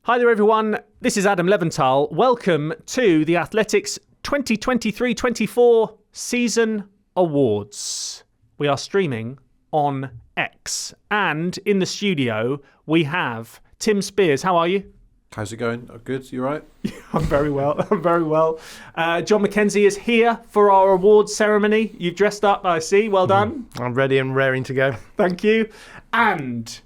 Hi there, everyone. This is Adam Leventhal. Welcome to the Athletics 2023-24 Season Awards. We are streaming on X. And in the studio, we have Tim Spiers. How are you? How's it going? Oh, good. You right? I'm very well. John Mackenzie is here for our awards ceremony. You've dressed up, I see. Well done. I'm ready and raring to go. Thank you. And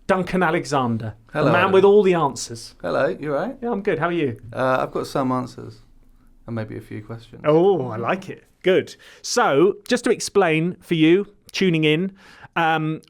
Duncan Alexander, Hello, the man Adam. with all the answers. Hello, you right? Yeah, I'm good. How are you? I've got some answers and maybe a few questions. Oh, I like it. Good. So, just to explain for you tuning in,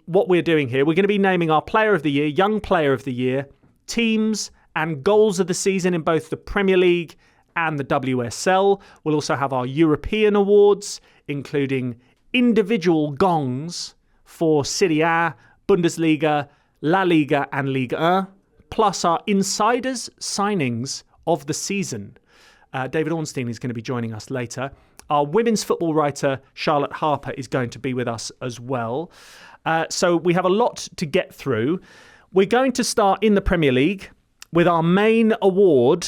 what we're doing here, we're going to be naming our Player of the Year, Young Player of the Year, teams and goals of the season in both the Premier League and the WSL. We'll also have our European awards, including individual gongs for Serie A, Bundesliga, La Liga and Ligue 1, plus our insiders signings of the season. David Ornstein is going to be joining us later. Our women's football writer, Charlotte Harper, is going to be with us as well. So we have a lot to get through. We're going to start in the Premier League with our main award,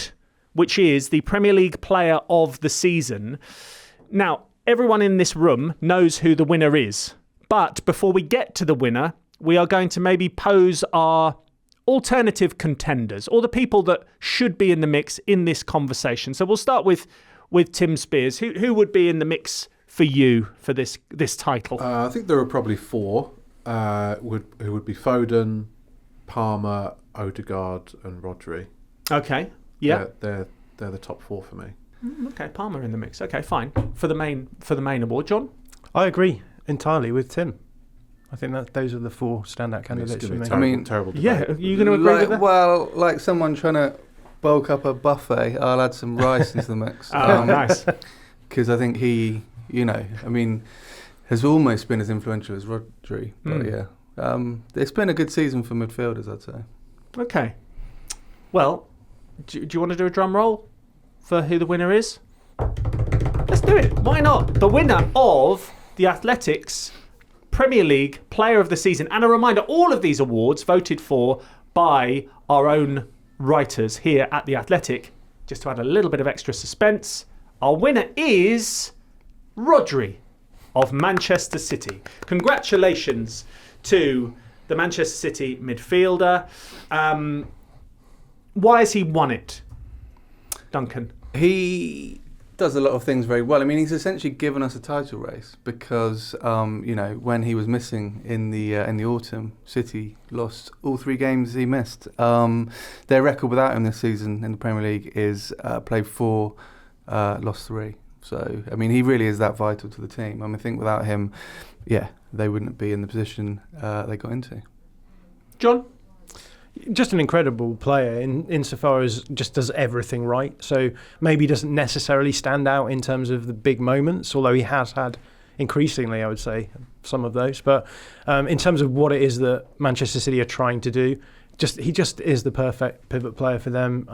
which is the Premier League Player of the Season. Now, everyone in this room knows who the winner is. But before we get to the winner, we are going to maybe pose our alternative contenders, or the people that should be in the mix in this conversation. So we'll start with Tim Spiers. Who would be in the mix for you for this title? I think there are probably four who would be Foden, Palmer, Odegaard and Rodri. Okay, yeah. They're the top four for me. Okay, Palmer in the mix. Okay, fine. For the main award, John? I agree entirely with Tim. I think that those are the four standout candidates for me. Terrible debate. Yeah, are you going to agree with that? Well, like someone trying to bulk up a buffet, I'll add some rice into the mix. Oh, nice. Because I think he, has almost been as influential as Rodri. But it's been a good season for midfielders, I'd say. Okay. Well, do you want to do a drum roll for who the winner is? Let's do it. Why not? The winner of the Athletics Premier League Player of the Season. And a reminder, all of these awards voted for by our own writers here at The Athletic. Just to add a little bit of extra suspense, our winner is Rodri of Manchester City. Congratulations to the Manchester City midfielder. Why has he won it, Duncan? He does a lot of things very well. I mean, he's essentially given us a title race because, when he was missing in the autumn, City lost all three games he missed. Their record without him this season in the Premier League is played 4, lost 3. So, I mean, he really is that vital to the team. I think without him, they wouldn't be in the position they got into. John? Just an incredible player insofar as just does everything right. So maybe doesn't necessarily stand out in terms of the big moments, although he has had increasingly, I would say, some of those. But in terms of what it is that Manchester City are trying to do, he just is the perfect pivot player for them.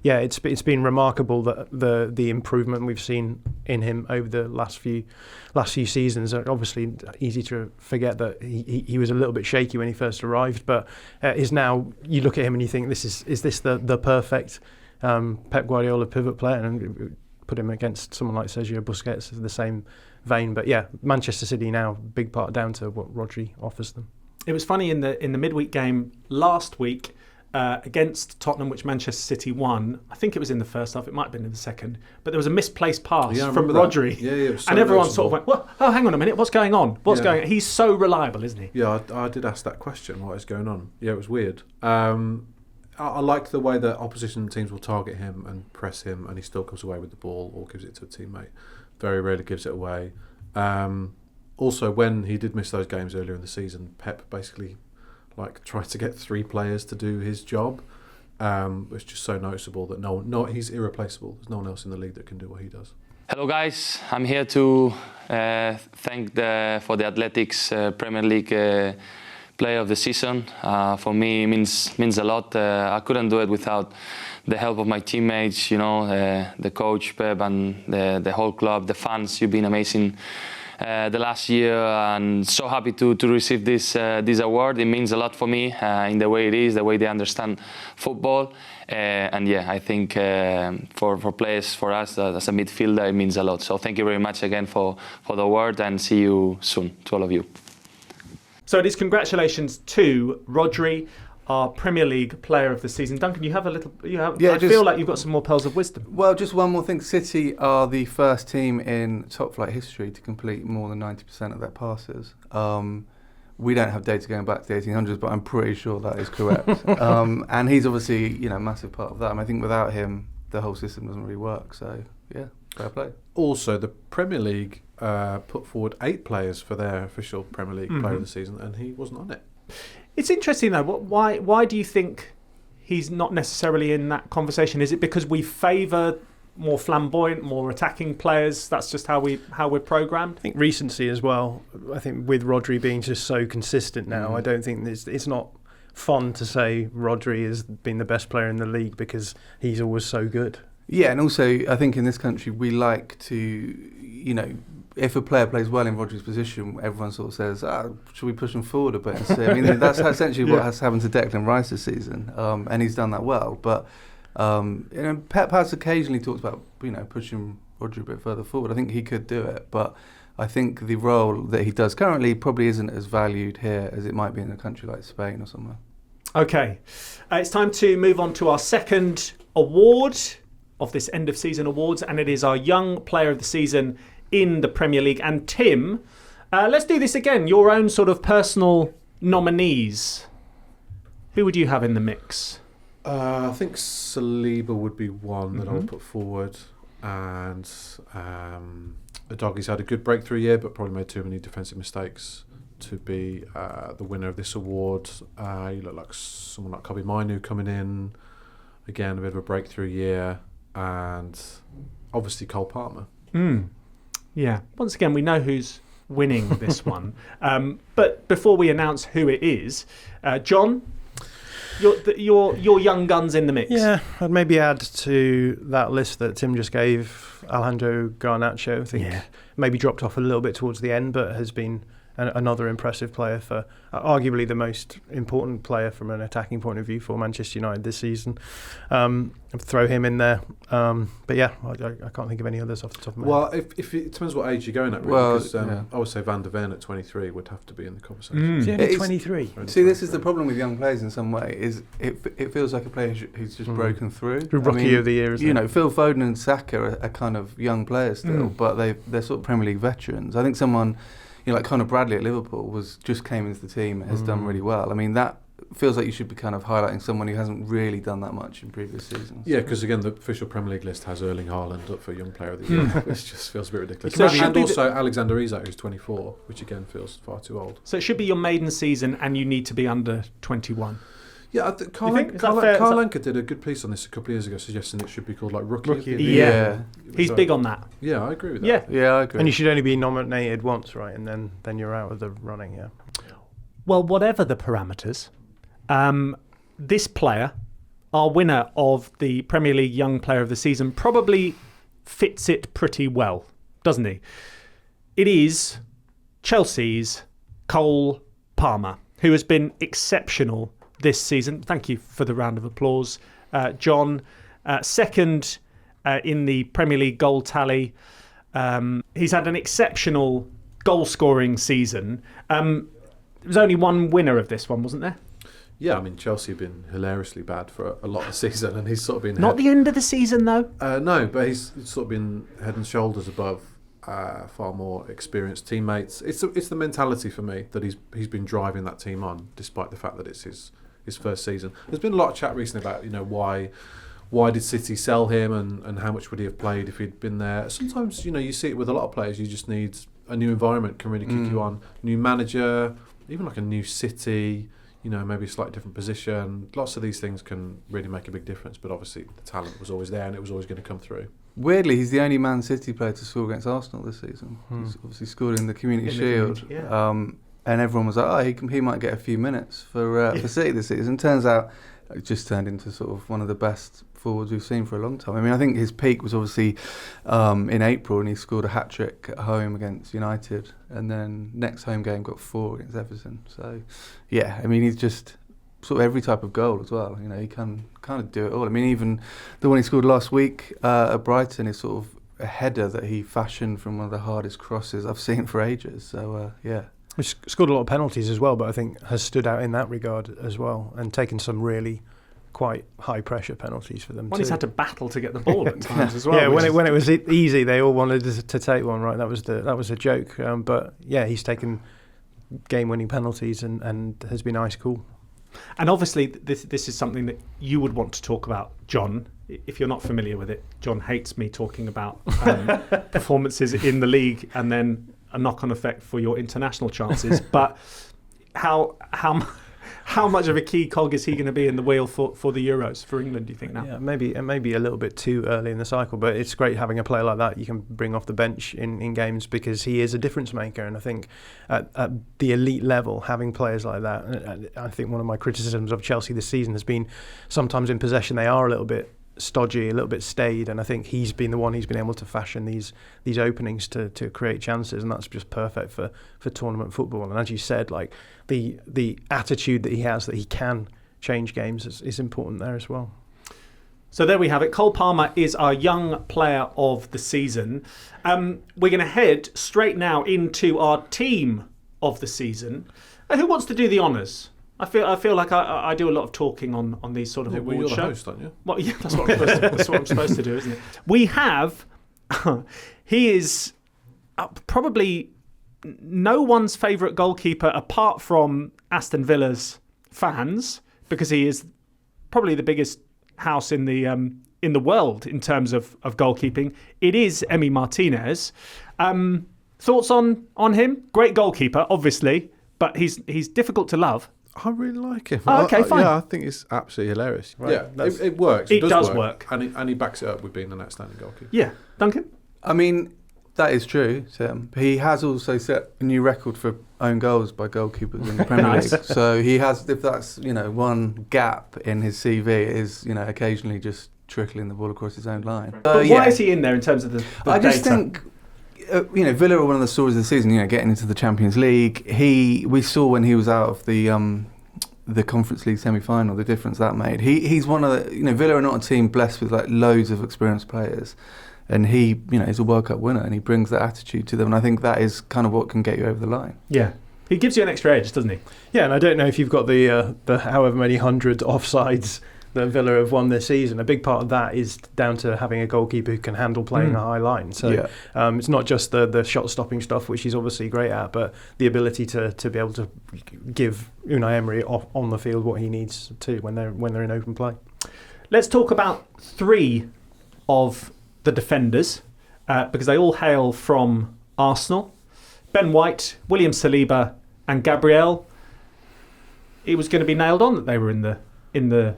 It's been remarkable that the improvement we've seen in him over the last few seasons. Obviously, easy to forget that he was a little bit shaky when he first arrived, but is now, you look at him and you think, is this the perfect Pep Guardiola pivot player? And put him against someone like Sergio Busquets in the same vein. But yeah, Manchester City now, big part down to what Rodri offers them. It was funny in the midweek game last week against Tottenham, which Manchester City won. I think it was in the first half. It might have been in the second. But there was a misplaced pass from Rodri. Yeah, it was so and everyone noticeable. sort of went, oh, hang on a minute. What's going on? What's going on? He's so reliable, isn't he? Yeah, I did ask that question. What is going on? Yeah, it was weird. I liked the way that opposition teams will target him and press him, and he still comes away with the ball or gives it to a teammate. Very rarely gives it away. Also, when he did miss those games earlier in the season, Pep basically tried to get 3 players to do his job. It's just so noticeable that he's irreplaceable. There's no one else in the league that can do what he does. Hello guys, I'm here to thank for the Athletics Premier League Player of the Season. For me, it means a lot. I couldn't do it without the help of my teammates, the coach Pep and the whole club, the fans. You've been amazing the last year, and so happy to receive this award. It means a lot for me in the way it is, the way they understand football. And yeah, I think for players, for us as a midfielder, it means a lot. So thank you very much again for the award, and see you soon to all of you. So it is congratulations to Rodri, our Premier League Player of the Season. Duncan, you have a little. I feel like you've got some more pearls of wisdom. Well, just one more thing. City are the first team in top flight history to complete more than 90% of their passes. We don't have data going back to the 1800s, but I'm pretty sure that is correct. And he's obviously, a massive part of that. And I think without him, the whole system doesn't really work. So, yeah, fair play. Also, the Premier League put forward 8 players for their official Premier League Player of the Season, and he wasn't on it. It's interesting though. Why do you think he's not necessarily in that conversation? Is it because we favour more flamboyant, more attacking players? That's just how we're programmed. I think recency as well. I think with Rodri being just so consistent now, I don't think it's not fun to say Rodri has been the best player in the league because he's always so good. Yeah, and also I think in this country we like to, if a player plays well in Rodri's position, everyone sort of says, should we push him forward a bit and see? I mean, that's essentially what has happened to Declan Rice this season, and he's done that well. But Pep has occasionally talked about pushing Rodri a bit further forward. I think he could do it, but I think the role that he does currently probably isn't as valued here as it might be in a country like Spain or somewhere. Okay, it's time to move on to our second award of this end of season awards, and it is our Young Player of the Season in the Premier League. And Tim, let's do this again. Your own sort of personal nominees. Who would you have in the mix? I think Saliba would be one that I would put forward, and Udogi's had a good breakthrough year, but probably made too many defensive mistakes to be the winner of this award. You look like someone like Kobe Mainu coming in, again a bit of a breakthrough year, and obviously Cole Palmer. Yeah, once again we know who's winning this one, but before we announce who it is, John, your young guns in the mix. Yeah, I'd maybe add to that list that Tim just gave Alejandro Garnacho. I think maybe dropped off a little bit towards the end, but has been another impressive player for arguably the most important player from an attacking point of view for Manchester United this season. Throw him in there. But yeah, I can't think of any others off the top of my head. Well, if it depends what age you're going at, really, because I would say Van der Ven at 23 would have to be in the conversation. Is he only 23? See, this is the problem with young players in some way, is it feels like a player who's just broken through. Rookie of the year, isn't it? Phil Foden and Saka are kind of young players still, but they're sort of Premier League veterans. I think someone like Conor Bradley at Liverpool just came into the team and has done really well. I mean, that feels like you should be kind of highlighting someone who hasn't really done that much in previous seasons. Yeah, because again, the official Premier League list has Erling Haaland up for Young Player of the Year, which just feels a bit ridiculous. So and also Alexander Isak, who's 24, which again feels far too old. So it should be your maiden season and you need to be under 21. Yeah, Carl Anka did a good piece on this a couple of years ago, suggesting it should be called like Rookie of the Year. He's big on that. Yeah, I agree with that. Yeah, I agree. And you should only be nominated once, right? And then you're out of the running, yeah. Well, whatever the parameters, this player, our winner of the Premier League Young Player of the Season, probably fits it pretty well, doesn't he? It is Chelsea's Cole Palmer, who has been exceptional this season. Thank you for the round of applause, John. Second in the Premier League goal tally. He's had an exceptional goal-scoring season. There was only one winner of this one, wasn't there? Yeah, I mean, Chelsea have been hilariously bad for a lot of the season, and he's sort of been... Not the end of the season, though? No, but he's sort of been head and shoulders above far more experienced teammates. It's the mentality for me that he's been driving that team on, despite the fact that it's his first season. There's been a lot of chat recently about why did City sell him and how much would he have played if he'd been there. Sometimes you see it with a lot of players. You just need a new environment can really kick you on. New manager, even like a new city. Maybe a slightly different position. Lots of these things can really make a big difference. But obviously, the talent was always there, and it was always going to come through. Weirdly, he's the only Man City player to score against Arsenal this season. He's obviously scored in the Community Shield. And everyone was like, he might get a few minutes for City this season. Turns out just turned into sort of one of the best forwards we've seen for a long time. I mean, I think his peak was obviously in April, and he scored a hat-trick at home against United, and then next home game got 4 against Everton. So, yeah, I mean, he's just sort of every type of goal as well. You know, he can kind of do it all. I mean, even the one he scored last week at Brighton is sort of a header that he fashioned from one of the hardest crosses I've seen for ages. So, yeah. He's scored a lot of penalties as well, but I think has stood out in that regard as well, and taken some really quite high pressure penalties for them. Well, he's had to battle to get the ball at times as well. Yeah, when it was easy, they all wanted to take one. Right, that was a joke. But yeah, he's taken game-winning penalties and has been ice cool. And obviously, this is something that you would want to talk about, John. If you're not familiar with it, John hates me talking about performances in the league and then a knock-on effect for your international chances. But how much of a key cog is he going to be in the wheel for the Euros for England, do you think now? Yeah, maybe a little bit too early in the cycle, but it's great having a player like that you can bring off the bench in games, because he is a difference maker. And I think at the elite level, having players like that, I think one of my criticisms of Chelsea this season has been sometimes in possession they are a little bit stodgy, a little bit staid, and I think he's been able to fashion these openings to create chances, and that's just perfect for tournament football. And as you said, like the attitude that he has, that he can change games, is important there as well. So there we have it. Cole Palmer is our young player of the season. We're going to head straight now into our team of the season. Who wants to do the honours? I feel like I do a lot of talking on these sort of award you're shows. the host, aren't you? Well, yeah, that's what I'm supposed to do, isn't it? We have. He is probably no one's favourite goalkeeper apart from Aston Villa's fans, because he is probably the biggest house in the world in terms of goalkeeping. It is Emi Martinez. Thoughts on him? Great goalkeeper, obviously, but he's difficult to love. I really like him. Oh, okay, fine. Yeah, I think it's absolutely hilarious. Right, Yeah, it works. It does work. And he backs it up with being an outstanding goalkeeper. Yeah, Duncan? I mean, that is true, Tim. He has also set a new record for own goals by goalkeepers in the Premier Nice. League. So he has, if that's, one gap in his CV, it is, occasionally just trickling the ball across his own line. But why is he in there in terms of the I just data? think, Villa are one of the stories of the season, getting into the Champions League. We saw when he was out of the Conference League semi-final, the difference that made. He's one of the, Villa are not a team blessed with like loads of experienced players. And he, is a World Cup winner, and he brings that attitude to them. And I think that is kind of what can get you over the line. Yeah. He gives you an extra edge, doesn't he? Yeah, and I don't know if you've got the however many hundred offsides that Villa have won this season. A big part of that is down to having a goalkeeper who can handle playing a high line. So it's not just the shot-stopping stuff, which he's obviously great at, but the ability to be able to give Unai Emery on the field what he needs to when they're in open play. Let's talk about 3 of the defenders, because they all hail from Arsenal. Ben White, William Saliba and Gabriel. It was going to be nailed on that they were in the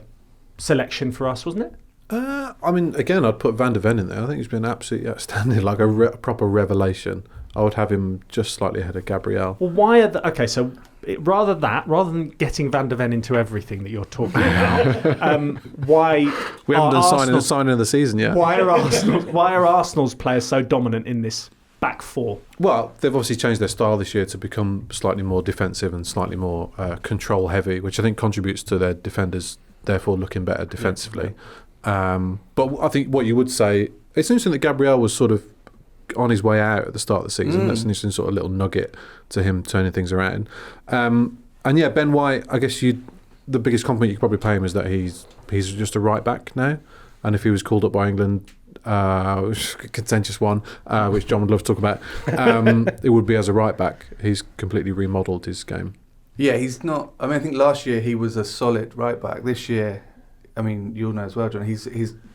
selection for us, wasn't it? I mean, again, I'd put Van de Ven in there. I think he's been absolutely outstanding, like a proper revelation. I would have him just slightly ahead of Gabriel. Well, why are okay? So rather than getting Van de Ven into everything that you're talking about, why we haven't done signing of the season yet? Why are Arsenal's players so dominant in this back 4? Well, they've obviously changed their style this year to become slightly more defensive and slightly more control heavy, which I think contributes to their defenders therefore looking better defensively. But I think what you would say, it's interesting that Gabriel was sort of on his way out at the start of the season. That's an interesting sort of little nugget to him turning things around. And yeah, Ben White, I guess the biggest compliment you could probably pay him is that he's just a right back now. And if he was called up by England, which is a contentious one, which John would love to talk about, it would be as a right back. He's completely remodelled his game. Yeah, he's not. I mean, I think last year he was a solid right back. This year, I mean, you'll know as well, John. He's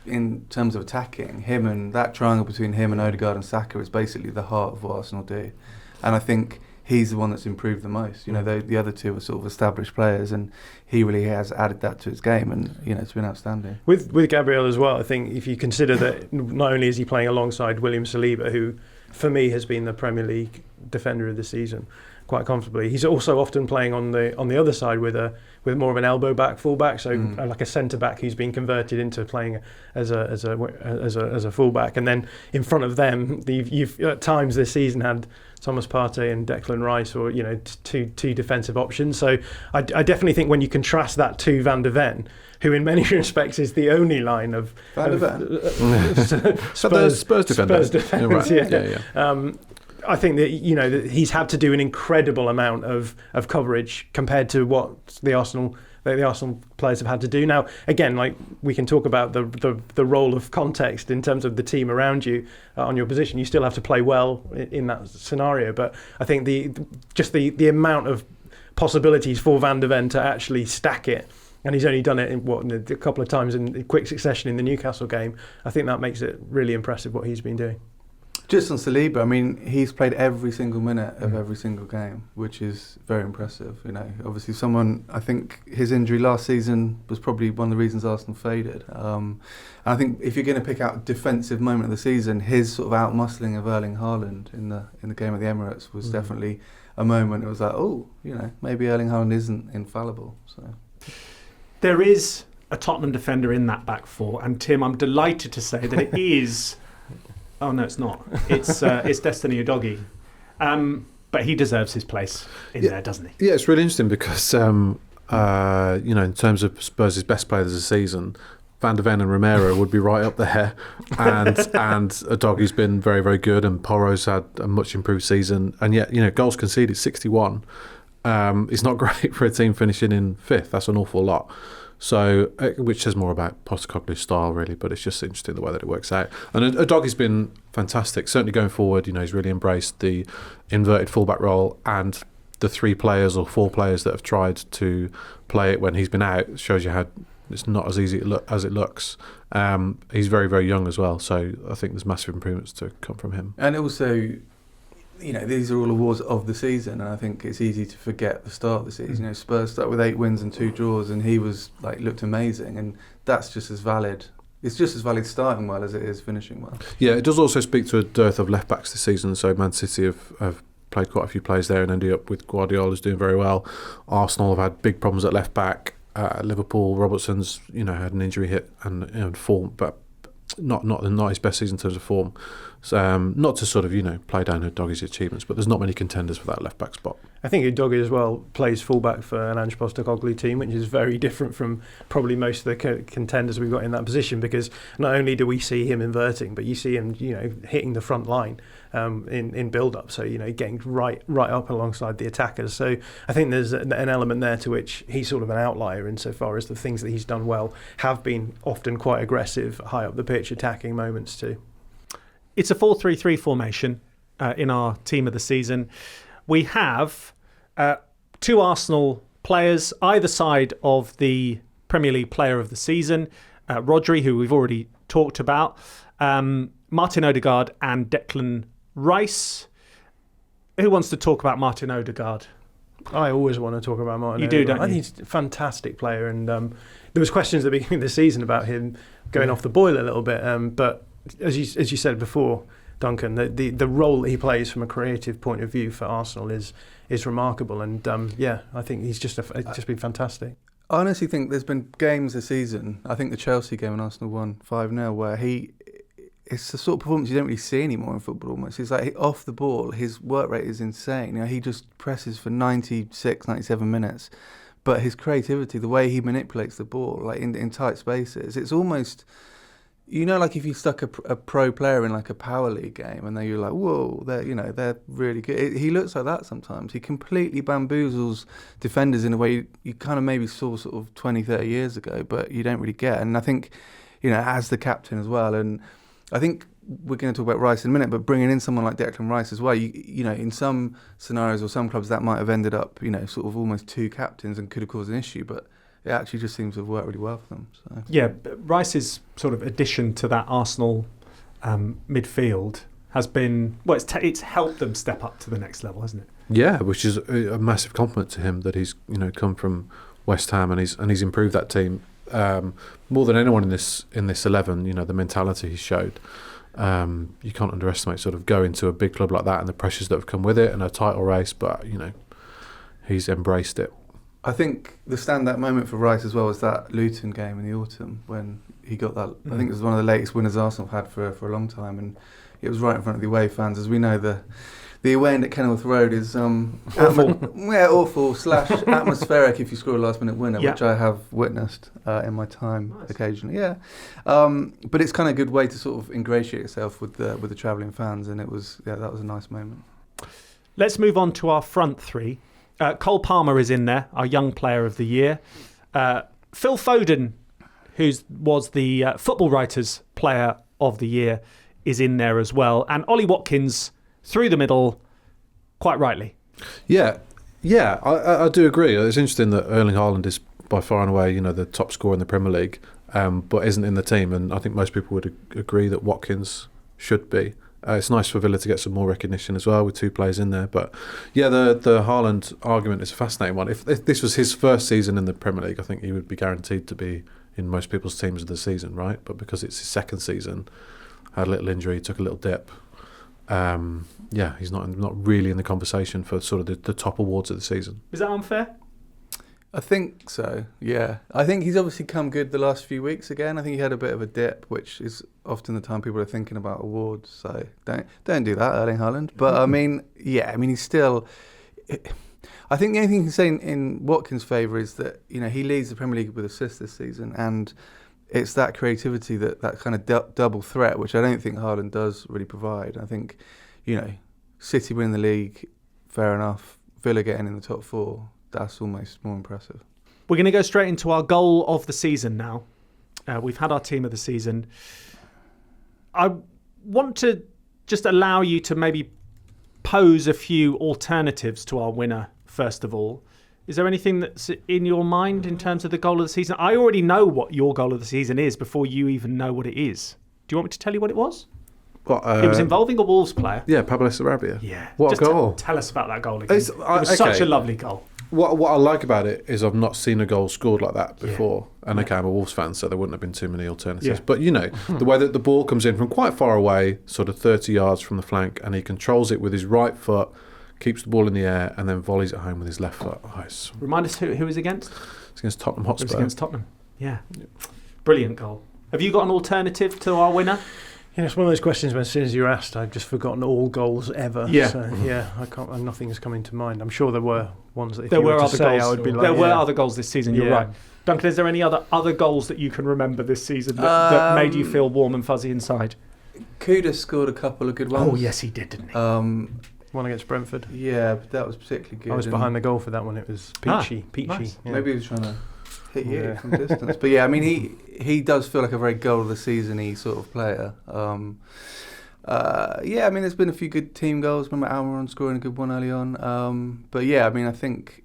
in terms of attacking, him and that triangle between him and Odegaard and Saka is basically the heart of what Arsenal do. And I think he's the one that's improved the most. The other two are sort of established players, and he really has added that to his game, and it's been outstanding. With Gabriel as well, I think if you consider that not only is he playing alongside William Saliba, who for me has been the Premier League defender of the season, quite comfortably. He's also often playing on the other side with more of an elbow back fullback, so like a centre back who's been converted into playing as a fullback, and then in front of them, you've at times this season had Thomas Partey and Declan Rice, or two defensive options. So I definitely think when you contrast that to Van de Ven, who in many respects is the only line of Van de Ven. Spurs defender. Defence, yeah. I think that that he's had to do an incredible amount of coverage compared to what the Arsenal players have had to do. Now, again, like we can talk about the role of context in terms of the team around you on your position. You still have to play well in that scenario, but I think the amount of possibilities for Van de Ven to actually stack it, and he's only done it in a couple of times in quick succession in the Newcastle game. I think that makes it really impressive what he's been doing. Just on Saliba, I mean, he's played every single minute of every single game, which is very impressive. Obviously I think his injury last season was probably one of the reasons Arsenal faded. And I think if you're going to pick out a defensive moment of the season, his sort of out-muscling of Erling Haaland in the game at the Emirates was definitely a moment. It was like, maybe Erling Haaland isn't infallible. So there is a Tottenham defender in that back four, and Tim, I'm delighted to say that it is. Oh no, it's not. It's Destiny Udogie, but he deserves his place in there, doesn't he? Yeah, it's really interesting because in terms of Spurs' best players of the season, Van de Ven and Romero would be right up there, and Udogie's been very, very good, and Porro's had a much improved season, and yet goals conceded 61. It's not great for a team finishing in fifth. That's an awful lot. So, which says more about Postecoglou's style, really, but it's just interesting the way that it works out. And Udogie's been fantastic, certainly going forward. He's really embraced the inverted fullback role, and the 3 players or 4 players that have tried to play it when he's been out shows you how it's not as easy as it looks. He's very, very young as well, so I think there's massive improvements to come from him. And also, these are all awards of the season, and I think it's easy to forget the start of the season. Spurs start with 8 wins and 2 draws, and he was looked amazing, and that's just as valid. It's just as valid starting well as it is finishing well. Yeah, it does also speak to a dearth of left backs this season. So Man City have played quite a few players there and ended up with Guardiola's doing very well. Arsenal have had big problems at left back. Liverpool, Robertson's had an injury hit and form, but not his best season in terms of form. So, not to sort of play down Udogie's achievements, but there's not many contenders for that left back spot. I think Udogie as well plays fullback for an Ange Postecoglou team, which is very different from probably most of the contenders we've got in that position, because not only do we see him inverting, but you see him hitting the front line in build-up, so getting right up alongside the attackers. So I think there's an element there to which he's sort of an outlier insofar as the things that he's done well have been often quite aggressive, high up the pitch, attacking moments too. It's a 4-3-3 formation in our team of the season. We have 2 Arsenal players either side of the Premier League Player of the Season. Rodri, who we've already talked about, Martin Odegaard and Declan Rice. Who wants to talk about Martin Odegaard? I always want to talk about Martin You Odegaard. do, don't you? I think he's a fantastic player, and there was questions at the beginning of the season about him going off the boil a little bit, but as you said before, Duncan, the role that he plays from a creative point of view for Arsenal is remarkable, and I think he's just been fantastic. I honestly think there's been games this season. I think the Chelsea game when Arsenal won 5-0, where it's the sort of performance you don't really see anymore in football almost. It's like off the ball, his work rate is insane. He just presses for 96, 97 minutes. But his creativity, the way he manipulates the ball, in tight spaces, it's almost, if you stuck a pro player in a power league game and then you're like, whoa, they're really good. He looks like that sometimes. He completely bamboozles defenders in a way you kind of maybe saw sort of 20, 30 years ago, but you don't really get. And I think, as the captain as well, and I think we're going to talk about Rice in a minute, but bringing in someone like Declan Rice as well, in some scenarios or some clubs that might have ended up, sort of almost 2 captains and could have caused an issue, but it actually just seems to have worked really well for them. So. Yeah, Rice's sort of addition to that Arsenal midfield has been, it's helped them step up to the next level, hasn't it? Yeah, which is a massive compliment to him that he's come from West Ham and he's improved that team more than anyone in this 11. The mentality he showed. You can't underestimate sort of going to a big club like that and the pressures that have come with it and a title race, but he's embraced it. I think the standout moment for Rice as well was that Luton game in the autumn when he got that. I think it was one of the latest winners Arsenal have had for a long time, and it was right in front of the away fans. As we know, the away end at Kenilworth Road is awful. Awful / atmospheric if you score a last minute winner, which I have witnessed in my time occasionally. Yeah, but it's kind of a good way to sort of ingratiate yourself with the travelling fans, and that was a nice moment. Let's move on to our front three. Cole Palmer is in there, our young player of the year. Phil Foden, who was the Football Writers Player of the Year, is in there as well. And Ollie Watkins, through the middle, quite rightly. Yeah, I do agree. It's interesting that Erling Haaland is by far and away, the top scorer in the Premier League, but isn't in the team. And I think most people would agree that Watkins should be. It's nice for Villa to get some more recognition as well with two players in there. But yeah, the Haaland argument is a fascinating one. If this was his first season in the Premier League, I think he would be guaranteed to be in most people's teams of the season, right? But because it's his second season, had a little injury, took a little dip. He's not really in the conversation for sort of the top awards of the season. Is that unfair? I think so, yeah. I think he's obviously come good the last few weeks again. I think he had a bit of a dip, which is often the time people are thinking about awards. So don't do that, Erling Haaland. But he's still. I think the only thing you can say in Watkins' favour is that he leads the Premier League with assists this season, and it's that creativity that kind of double threat, which I don't think Haaland does really provide. I think City winning the league, fair enough. Villa getting in the top four. That's almost more impressive. We're going to go straight into our goal of the season now. We've had our team of the season. I want to just allow you to maybe pose a few alternatives to our winner, first of all. Is there anything that's in your mind in terms of the goal of the season? I already know what your goal of the season is before you even know what it is. Do you want me to tell you what it was? It was involving a Wolves player. Yeah, Pablo Sarabia. Yeah. What just a goal. Tell us about that goal again. It was such a lovely goal. What I like about it is I've not seen a goal scored like that before. Yeah. And I'm a Wolves fan, so there wouldn't have been too many alternatives. Yeah. But, the way that the ball comes in from quite far away, sort of 30 yards from the flank, and he controls it with his right foot, keeps the ball in the air, and then volleys it home with his left foot. Remind us who it was against? It's against Tottenham Hotspur. It was against Tottenham. Yeah. Brilliant goal. Have you got an alternative to our winner? Yeah, it's one of those questions when as soon as you're asked, I've just forgotten all goals ever. Yeah. So, I can't. Nothing's coming to mind. I'm sure there were ones that if there you were were to other say, goals. I would be like, there were other goals this season. You're right, Duncan. Is there any other goals that you can remember this season that made you feel warm and fuzzy inside? Kudus scored a couple of good ones. Oh yes, he did, didn't he? One against Brentford. Yeah, but that was particularly good. I was behind the goal for that one. It was peachy. Nice. Yeah. Maybe he was trying to hit you from distance. But yeah, he does feel like a very goal of the season-y sort of player. There's been a few good team goals. Remember Almiron scoring a good one early on. I think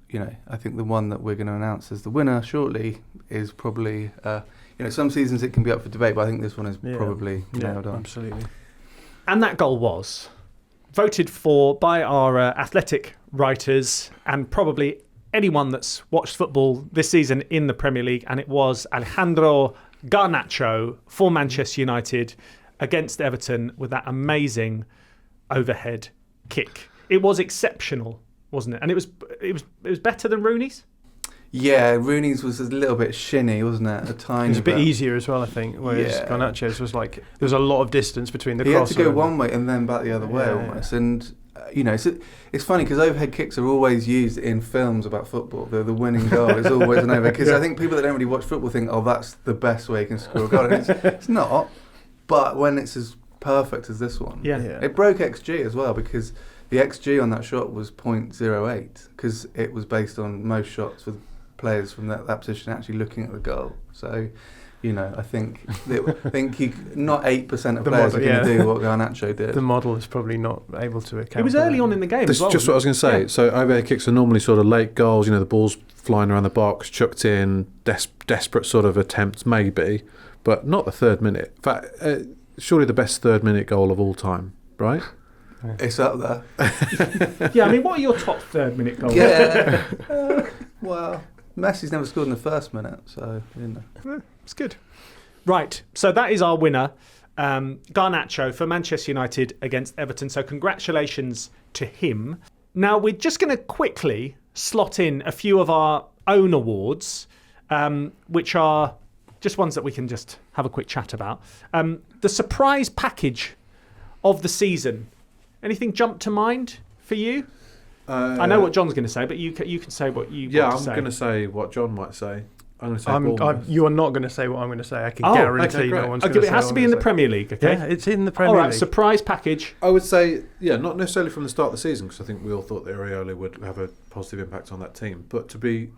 the one that we're going to announce as the winner shortly is probably, some seasons it can be up for debate, but I think this one is probably nailed on. Absolutely. And that goal was voted for by our athletic writers and probably anyone that's watched football this season in the Premier League, and it was Alejandro Garnacho for Manchester United against Everton with that amazing overhead kick. It was exceptional, wasn't it? And it was better than Rooney's. Yeah, Rooney's was a little bit shinny, wasn't it? A tiny. It was a bit easier as well, I think. Whereas Garnacho's was like there was a lot of distance between the crosser. He had to go one way and then back the other way almost. Yeah. And it's funny because overhead kicks are always used in films about football. The winning goal is always an overhead. Because I think people that don't really watch football think, that's the best way you can score a goal. And it's not. But when it's as perfect as this one, it broke XG as well because the XG on that shot was 0.08 because it was based on most shots with players from that position actually looking at the goal. So, I think not 8% of players are going to do what Garnacho did. The model is probably not able to account. It was early on in the game. This is just what I was going to say. Yeah. So overhead kicks are normally sort of late goals. The ball's flying around the box, chucked in, desperate sort of attempts maybe, but not the third minute. In fact, surely the best 3rd minute goal of all time, right? Yeah. It's up there. What are your top 3rd minute goals? Yeah. Well, Messi's never scored in the first minute, so it's good. Right, so that is our winner, Garnacho for Manchester United against Everton. So congratulations to him. Now, we're just going to quickly slot in a few of our own awards, which are just ones that we can just have a quick chat about. The surprise package of the season. Anything jump to mind for you? I know what John's going to say, but you can say what you want to say. I'm going to say what John might say. I'm going to say Bournemouth. You are not going to say what I'm going to say. I can guarantee no one's going to say. It has to be in the Premier League, okay? Yeah, it's in the Premier League. All right, League. surprise package. I would say, not necessarily from the start of the season, because I think we all thought that Areola would have a positive impact on that team, but to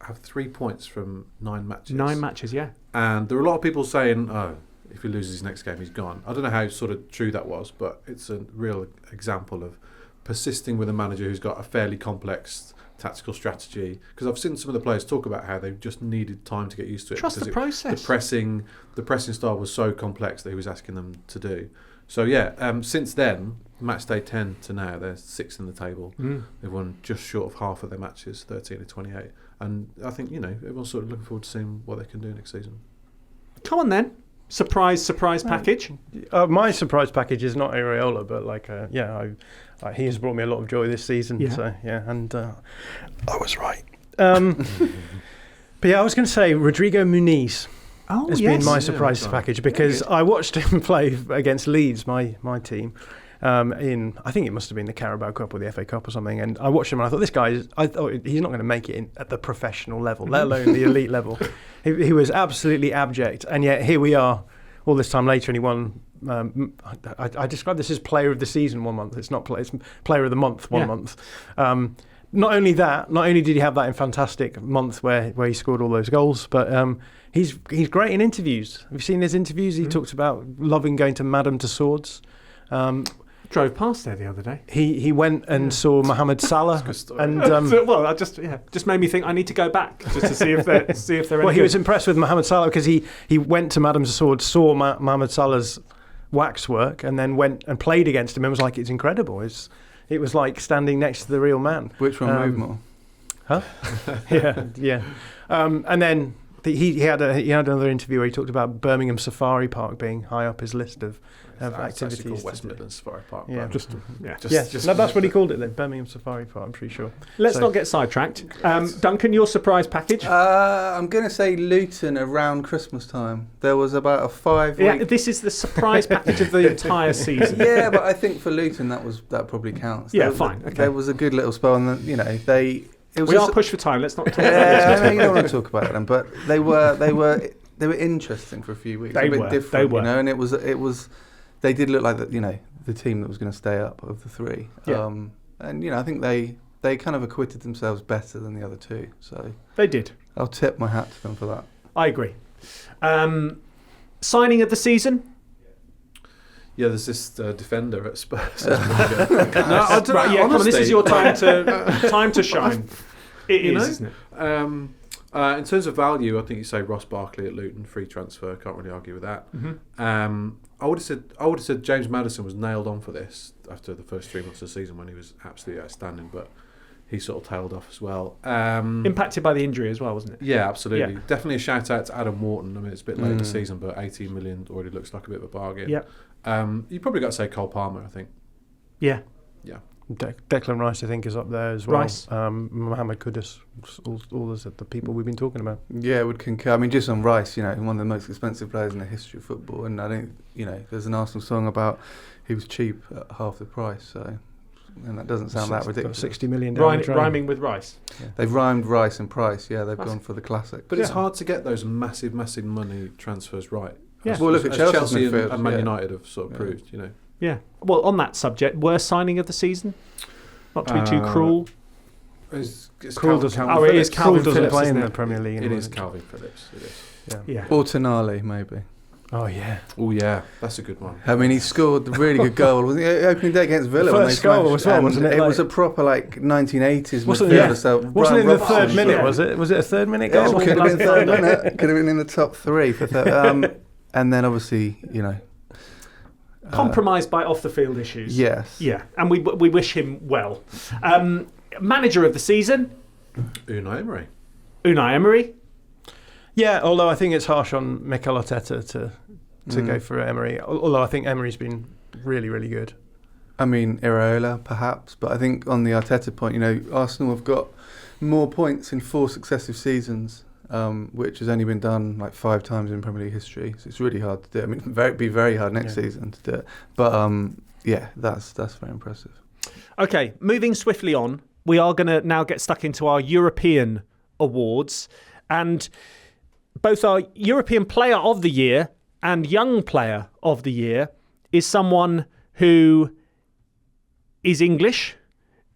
have 3 points from 9 matches. 9 matches, yeah. And there are a lot of people saying, if he loses his next game, he's gone. I don't know how sort of true that was, but it's a real example of persisting with a manager who's got a fairly complex tactical strategy, because I've seen some of the players talk about how they just needed time to get used to it. Trust the process. The pressing style was so complex that he was asking them to do. So since then, match day 10 to now, they're 6th in the table. They've won just short of half of their matches, 13 to 28. And I think everyone's sort of looking forward to seeing what they can do next season. Come on then. Surprise package. My surprise package is not Areola, but he has brought me a lot of joy this season. Yeah. So and I was right. But I was going to say Rodrigo Muniz has been my surprise package, because I watched him play against Leeds, my team. I think it must have been the Carabao Cup or the FA Cup or something, and I watched him and I thought I thought he's not going to make it at the professional level, let alone the elite level. He was absolutely abject, and yet here we are all this time later, and he won. I described this as Player of the Season 1 month. It's not it's Player of the Month 1 month. Not only did he have that in fantastic month where he scored all those goals, but he's great in interviews. Have you seen his interviews? He talks about loving going to Madame Tussauds. Drove past there the other day. He went and saw Mohamed Salah, and I just made me think I need to go back just to see if they're. Well, he was impressed with Mohamed Salah because he went to Madame Tussauds, saw Mohamed Salah's waxwork, and then went and played against him and was like, it's incredible. It was like standing next to the real man. Which one moved more? Huh? yeah. And then he had another interview where he talked about Birmingham Safari Park being high up his list of activities. It's called West Midlands Safari Park. Yeah, just no, that's what he called it then, Birmingham Safari Park, I'm pretty sure. Let's not get sidetracked. Duncan, your surprise package? I'm going to say Luton around Christmas time. There was about a 5 week... Yeah, this is the surprise package of the entire season. Yeah, but I think for Luton that probably counts. Yeah, fine. Okay. There was a good little spell, and we are pushed for time. Let's not talk about this. I know you don't want to talk about them, but they were interesting for a few weeks. They were different, and it was. They did look like the team that was going to stay up of the three. Yeah. And I think they kind of acquitted themselves better than the other two. So they did. I'll tip my hat to them for that. I agree. Signing of the season. Yeah, there's this defender at Spurs. This is your time to shine. It is, isn't it? In terms of value, I think you say Ross Barkley at Luton, free transfer. Can't really argue with that. Mm-hmm. I would have said James Maddison was nailed on for this after the first 3 months of the season when he was absolutely outstanding, but he sort of tailed off as well. Impacted by the injury as well, wasn't it? Yeah, absolutely. Yeah. Definitely a shout out to Adam Wharton. I mean, it's a bit late in the season, but 18 million already looks like a bit of a bargain. Yeah. You probably got to say Cole Palmer, I think. Yeah. Yeah. Declan Rice, I think, is up there as well. Rice. Mohamed Kudus, all the people we've been talking about. Yeah, I would concur. I mean, just on Rice, one of the most expensive players in the history of football, and I think, there's an Arsenal song about he was cheap at half the price, so, and that doesn't sound that ridiculous. 60 million down the drain. Rhyming with Rice. Yeah. They've rhymed Rice and Price. Yeah, they've gone for the classic. But it's hard to get those massive money transfers right. Yeah. Well, look at Chelsea and Man United have sort of proved, Yeah. Well, on that subject, worst signing of the season? Not to be too cruel. It is Calvin doesn't Phillips play in the Premier League. It is Calvin Phillips. It is. Yeah. Or Tonali, maybe. Oh, yeah. Oh, yeah. That's a good one. I mean, he scored a really good goal. Wasn't it? Opening day against Villa. The first goal as well, wasn't it? It was a proper 1980s wasn't midfielder. Wasn't it in the third minute, was it? Was it a third-minute goal? Could have been third, wasn't it? Could have been in the top three. For and then, obviously, compromised by off-the-field issues. Yes. Yeah, and we wish him well. Manager of the season? Unai Emery? Yeah, although I think it's harsh on Mikel Arteta to go for Emery. Although I think Emery's been really, really good. I mean, Iraola, perhaps. But I think on the Arteta point, Arsenal have got more points in 4 successive seasons, which has only been done like 5 times in Premier League history. So it's really hard to do. I mean, it'd be very hard next season to do it. But that's very impressive. Okay, moving swiftly on, we are going to now get stuck into our European awards. And both our European Player of the Year and Young Player of the Year is someone who is English,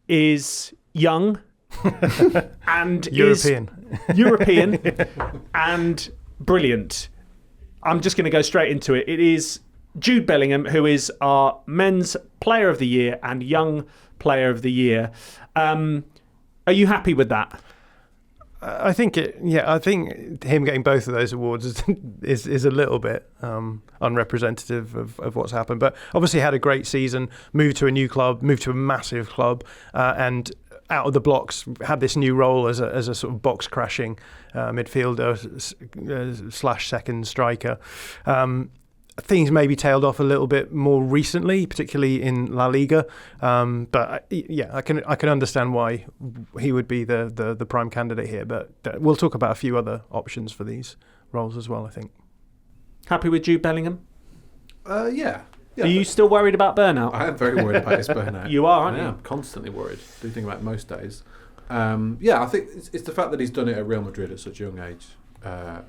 is young, and European. is European and brilliant. I'm just going to go straight into it. It is Jude Bellingham, who is our Men's Player of the Year and Young Player of the Year. Are you happy with that? I think I think him getting both of those awards is a little bit unrepresentative of what's happened. But obviously had a great season, moved to a new club, moved to a massive club, and out of the blocks had this new role as a sort of box crashing midfielder / second striker. Things maybe tailed off a little bit more recently, particularly in La Liga. But I can understand why he would be the prime candidate here. But we'll talk about a few other options for these roles as well, I think. Happy with Jude Bellingham? Yeah. Are you still worried about burnout? I am very worried about his burnout. You are, aren't you? I am constantly worried. Do think about it most days. I think it's the fact that he's done it at Real Madrid at such a young age.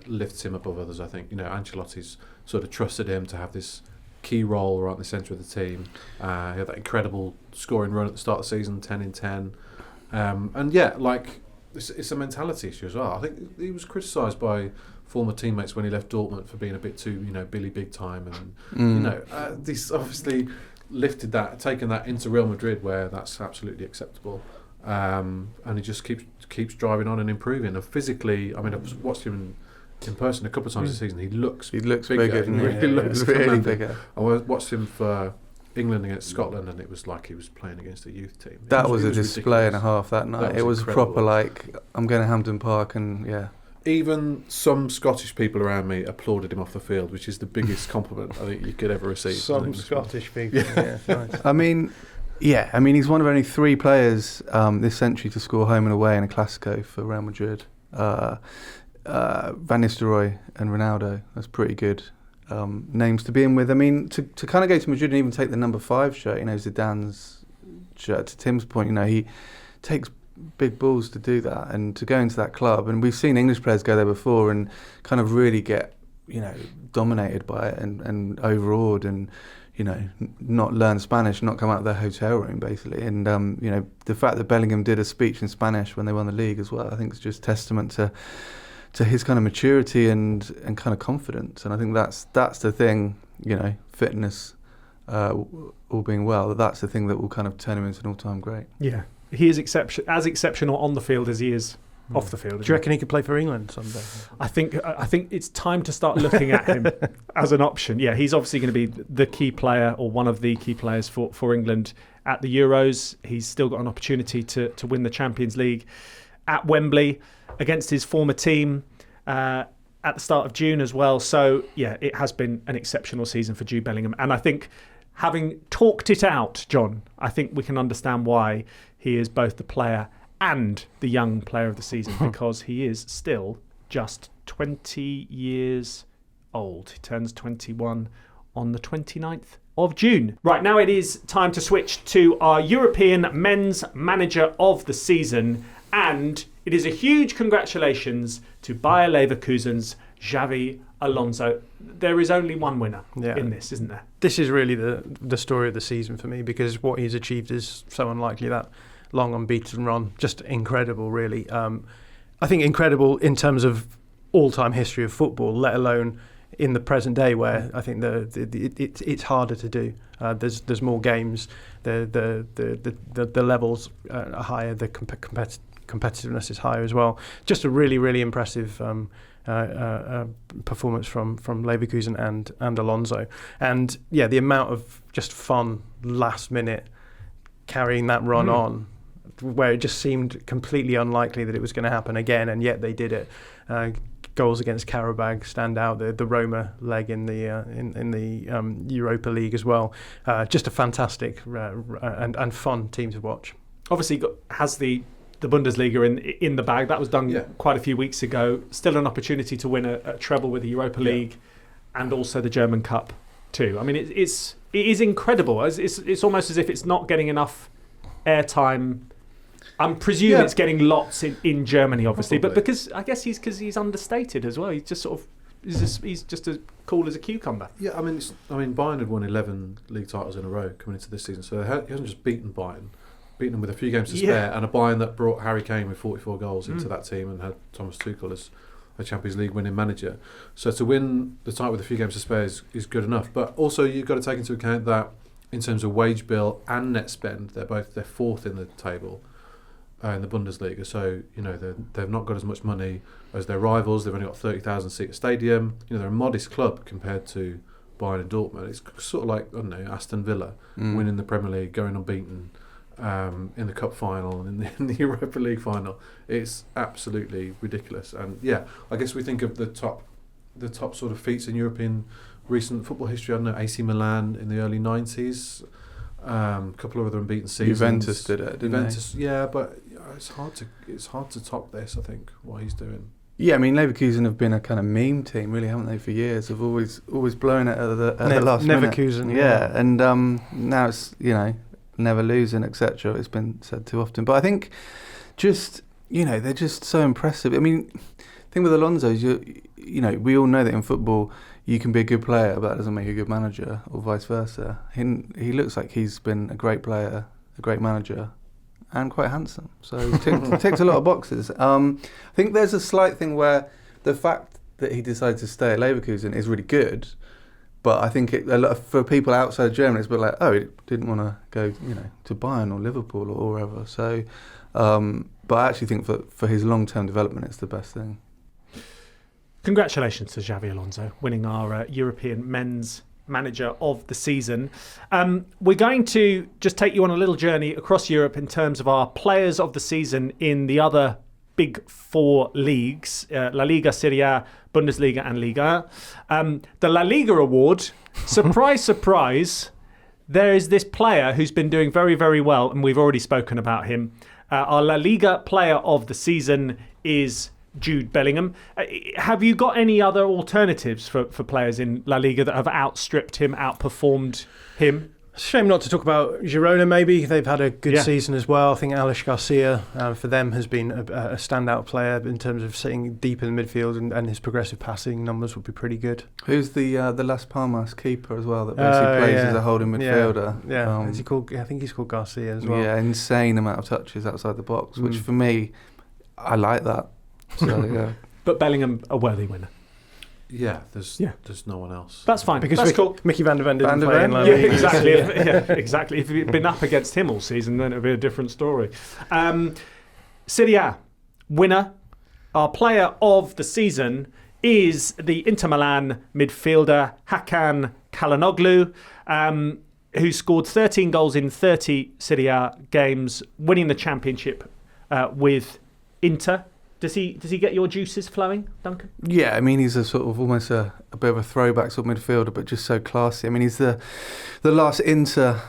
Lifts him above others. I think Ancelotti's sort of trusted him to have this key role right in the centre of the team. He had that incredible scoring run at the start of the season, 10 in 10, it's a mentality issue as well. I think he was criticised by former teammates when he left Dortmund for being a bit too Billy Big Time, and this obviously lifted that, taken that into Real Madrid where that's absolutely acceptable. And he just keeps driving on and improving. And physically, I mean, I've watched him in person a couple of times this season. He looks bigger. He really looks really bigger. I watched him for England against Scotland, and it was like he was playing against a youth team. That was a display and a half that night. It was incredible. Proper like, I'm going to Hampden Park, and Even some Scottish people around me applauded him off the field, which is the biggest compliment I think you could ever receive. Some Scottish people. Yeah. Nice. I mean, he's one of only 3 players this century to score home and away in a Clasico for Real Madrid. Van Nistelrooy and Ronaldo. That's pretty good names to be in with. I mean, to kind of go to Madrid and even take the number 5 shirt, Zidane's shirt. To Tim's point, he takes big balls to do that, and to go into that club. And we've seen English players go there before and kind of really get dominated by it and overawed and not learn Spanish, not come out of their hotel room basically. And the fact that Bellingham did a speech in Spanish when they won the league as well, I think it's just testament to his kind of maturity and kind of confidence. And I think that's the thing, fitness all being well, that's the thing that will kind of turn him into an all-time great. Yeah, he is as exceptional on the field as he is off the field. Do you reckon he could play for England someday? I think it's time to start looking at him as an option. Yeah, he's obviously going to be the key player or one of the key players for England at the Euros. He's still got an opportunity to win the Champions League at Wembley against his former team at the start of June as well. So, yeah, it has been an exceptional season for Jude Bellingham. And I think having talked it out, John, I think we can understand why he is both the player and the young player of the season, because he is still just 20 years old. He turns 21 on the 29th of June. Right, now it is time to switch to our European Men's Manager of the Season, and it is a huge congratulations to Bayer Leverkusen's Xabi Alonso. There is only one winner in this, isn't there? This is really the story of the season for me, because what he's achieved is so unlikely. That long unbeaten run, just incredible, really. I think incredible in terms of all-time history of football, let alone in the present day, where I think it's harder to do. There's more games, the levels are higher, the competitiveness is higher as well. Just a really, really impressive performance from Leverkusen and Alonso. And yeah, the amount of just fun last minute carrying that run on, where it just seemed completely unlikely that it was going to happen again, and yet they did it. goals against Karabag stand out. The Roma leg in the Europa League as well. Just a fantastic and fun team to watch. Obviously, has the Bundesliga in the bag. That was done quite a few weeks ago. Still an opportunity to win a treble with the Europa League and also the German Cup too. I mean, it is incredible. It's almost as if it's not getting enough airtime. I'm presuming it's getting lots in Germany, obviously, Probably. but because he's understated as well. He's just sort of he's just as cool as a cucumber. Yeah, I mean, Bayern had won 11 league titles in a row coming into this season, so he hasn't just beaten Bayern, beaten them with a few games to spare, and a Bayern that brought Harry Kane with 44 goals into that team and had Thomas Tuchel as a Champions League winning manager. So to win the title with a few games to spare is good enough. But also you've got to take into account that in terms of wage bill and net spend, they're fourth in the table. In the Bundesliga, so they've not got as much money as their rivals. They've only got 30,000 seat stadium. They're a modest club compared to Bayern and Dortmund. It's sort of like Aston Villa winning the Premier League, going unbeaten in the cup final and in the Europa League final. It's absolutely ridiculous. And I guess we think of the top sort of feats in European recent football history. I don't know, AC Milan in the early 90s. A couple of other unbeaten seasons. Juventus did it, didn't they? Yeah, but it's hard to top this. I think what he's doing. Yeah, I mean Leverkusen have been a kind of meme team, really, haven't they, for years? They've always blown it at the last minute. Leverkusen, yeah, and now it's never losing, etc. It's been said too often, but I think just they're just so impressive. I mean, the thing with Alonso is we all know that in football you can be a good player, but that doesn't make you a good manager, or vice versa. He looks like he's been a great player, a great manager, and quite handsome. So he ticks a lot of boxes. I think there's a slight thing where the fact that he decided to stay at Leverkusen is really good, but I think for people outside of Germany, it's a bit like, oh, he didn't want to go, to Bayern or Liverpool or wherever. So, but I actually think for his long-term development, it's the best thing. Congratulations to Xabi Alonso, winning our European Men's Manager of the season. We're going to just take you on a little journey across Europe in terms of our players of the season in the other big four leagues, La Liga, Serie A, Bundesliga and Liga. The La Liga award, surprise, surprise, there is this player who's been doing very, very well, and we've already spoken about him. Our La Liga player of the season is Jude Bellingham. Have you got any other alternatives for players in La Liga that have outstripped him, outperformed him? Shame not to talk about Girona, maybe. They've had a good season as well. I think Alex Garcia, for them, has been a standout player in terms of sitting deep in the midfield, and his progressive passing numbers would be pretty good. Who's the Las Palmas keeper as well that basically plays as a holding midfielder? Yeah. Is he called? I think he's called Garcia as well. Yeah, insane amount of touches outside the box, which for me, I like that. So, But Bellingham, a worthy winner. Yeah, there's no one else. That's fine. Because that's cool. Mickey van der Ven didn't Van der play in Ven? La Yeah, Liga. exactly. Exactly. If you'd been up against him all season, then it would be a different story. Serie A winner, our player of the season, is the Inter Milan midfielder Hakan Çalhanoğlu, who scored 13 goals in 30 Serie A games, winning the championship with Inter. Does he get your juices flowing, Duncan? Yeah, I mean, he's a sort of almost a bit of a throwback sort of midfielder, but just so classy. I mean, he's the last Inter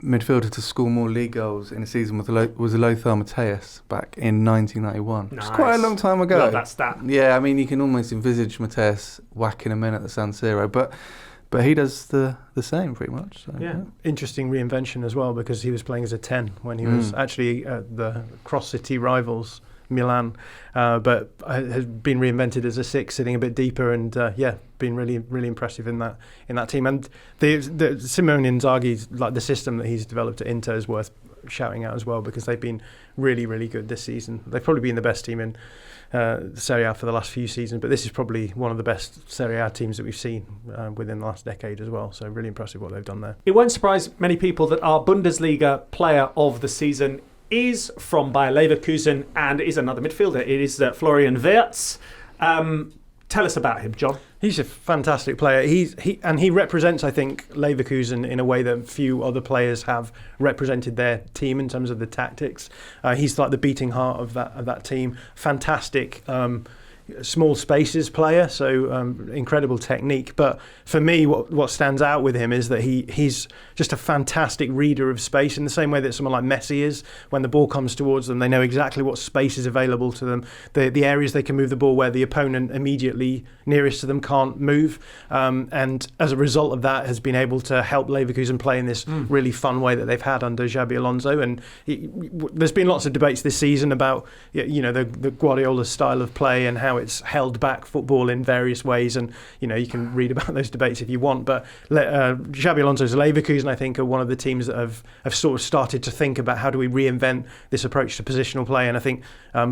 midfielder to score more league goals in a season was Lothar Matthäus back in 1991. Nice. It's quite a long time ago. Love that stat. Yeah, I mean, you can almost envisage Matthäus whacking him in at the San Siro, but he does the same pretty much. So, Yeah. Interesting reinvention as well, because he was playing as a 10 when he was actually at the cross-city rivals Milan, but has been reinvented as a 6, sitting a bit deeper, and been really, really impressive in that team. And the Simone Inzaghi's, like, the system that he's developed at Inter is worth shouting out as well, because they've been really, really good this season. They've probably been the best team in Serie A for the last few seasons, but this is probably one of the best Serie A teams that we've seen within the last decade as well. So really impressive what they've done there. It won't surprise many people that our Bundesliga player of the season is from Bayer Leverkusen and is another midfielder. It is Florian Wirtz. Tell us about him, John. He's a fantastic player. He represents, I think, Leverkusen in a way that few other players have represented their team in terms of the tactics. He's like the beating heart of that team. Fantastic small spaces player, so incredible technique. But for me, what stands out with him is that he's just a fantastic reader of space, in the same way that someone like Messi is. When the ball comes towards them, they know exactly what space is available to them, the areas they can move the ball where the opponent immediately nearest to them can't move. And as a result of that, has been able to help Leverkusen play in this really fun way that they've had under Xabi Alonso. And there's been lots of debates this season about the Guardiola style of play and how it's held back football in various ways, and you can read about those debates if you want. But Xabi Alonso's Leverkusen, I think, are one of the teams that have sort of started to think about how do we reinvent this approach to positional play, and I think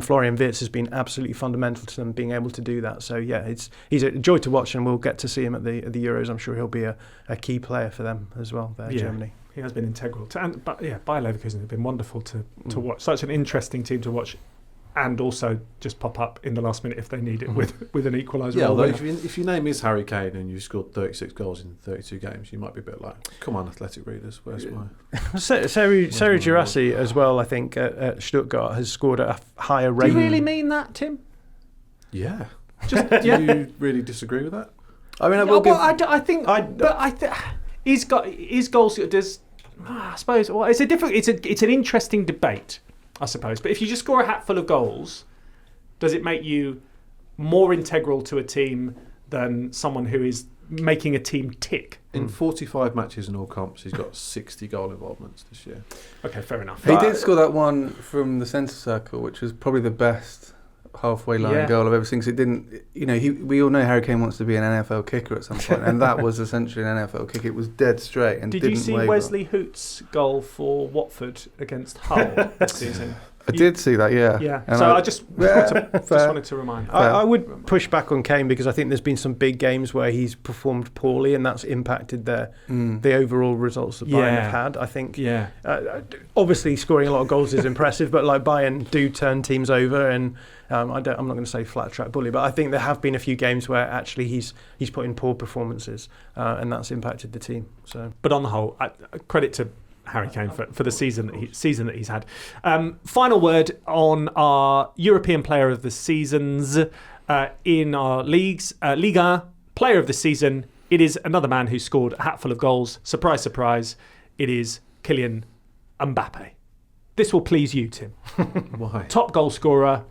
Florian Wirtz has been absolutely fundamental to them being able to do that. So yeah, he's a joy to watch, and we'll get to see him at the Euros. I'm sure he'll be a key player for them as well there, Germany. He has been integral but Bayer Leverkusen have been wonderful to watch. Such an interesting team to watch, and also just pop up in the last minute if they need it with an equaliser. Yeah, although if your name is Harry Kane and you scored 36 goals in 32 games, you might be a bit like, come on, athletic readers, where's my... Sergio Girassi as well, I think, at Stuttgart has scored at a higher rate. Do you really mean that, Tim? Yeah. Do you really disagree with that? I mean, I think he's got his goals. I suppose. Well, it's an interesting debate, I suppose. But if you just score a hatful of goals, does it make you more integral to a team than someone who is making a team tick? In 45 matches in all comps, he's got 60 goal involvements this year. Okay, fair enough. He did score that one from the centre circle, which was probably the best halfway line goal I've ever seen. Because it didn't, we all know Harry Kane wants to be an NFL kicker at some point, and that was essentially an NFL kick. It was dead straight and didn't waver. Did you see Wesley Hoot's goal for Watford against Hull this season? I did see that, yeah. Yeah. And so I just wanted to remind. I would push back on Kane because I think there's been some big games where he's performed poorly, and that's impacted the overall results that Bayern have had. I think. Yeah. Obviously, scoring a lot of goals is impressive, but like Bayern do turn teams over, and I'm not going to say flat track bully, but I think there have been a few games where actually he's put in poor performances, and that's impacted the team. So, but on the whole, credit to Harry Kane for the season that he's had. Final word on our European Player of the Seasons in our leagues. Liga Player of the Season. It is another man who scored a hatful of goals. Surprise, surprise. It is Kylian Mbappe. This will please you, Tim. Why? Top goal scorer.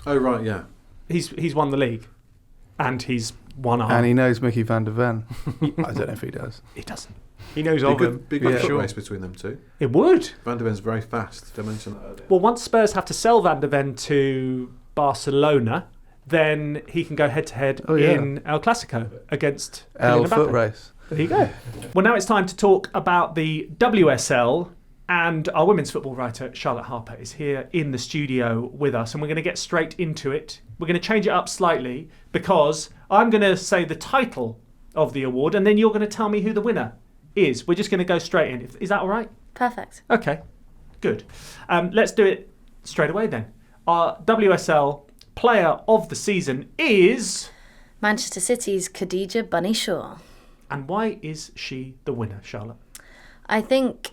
Oh right, yeah. He's won the league, and he's won our. And he knows Mickey van der Ven. I don't know if he does. He doesn't. He knows of him. Big foot race between them two. It would. Van der Ven's very fast. Did I mention that earlier? Well, once Spurs have to sell Van der Ven to Barcelona, then he can go head-to-head in El Clasico against El Kylian foot Mbappe. race. There you go. Well, now it's time to talk about the WSL, and our women's football writer, Charlotte Harper, is here in the studio with us, and we're going to get straight into it. We're going to change it up slightly because I'm going to say the title of the award, and then you're going to tell me who the winner is. We're just going to go straight in. Is that all right? Perfect. Okay, good. Let's do it straight away then. Our WSL Player of the Season is... Manchester City's Khadija Bunny Shaw. And why is she the winner, Charlotte? I think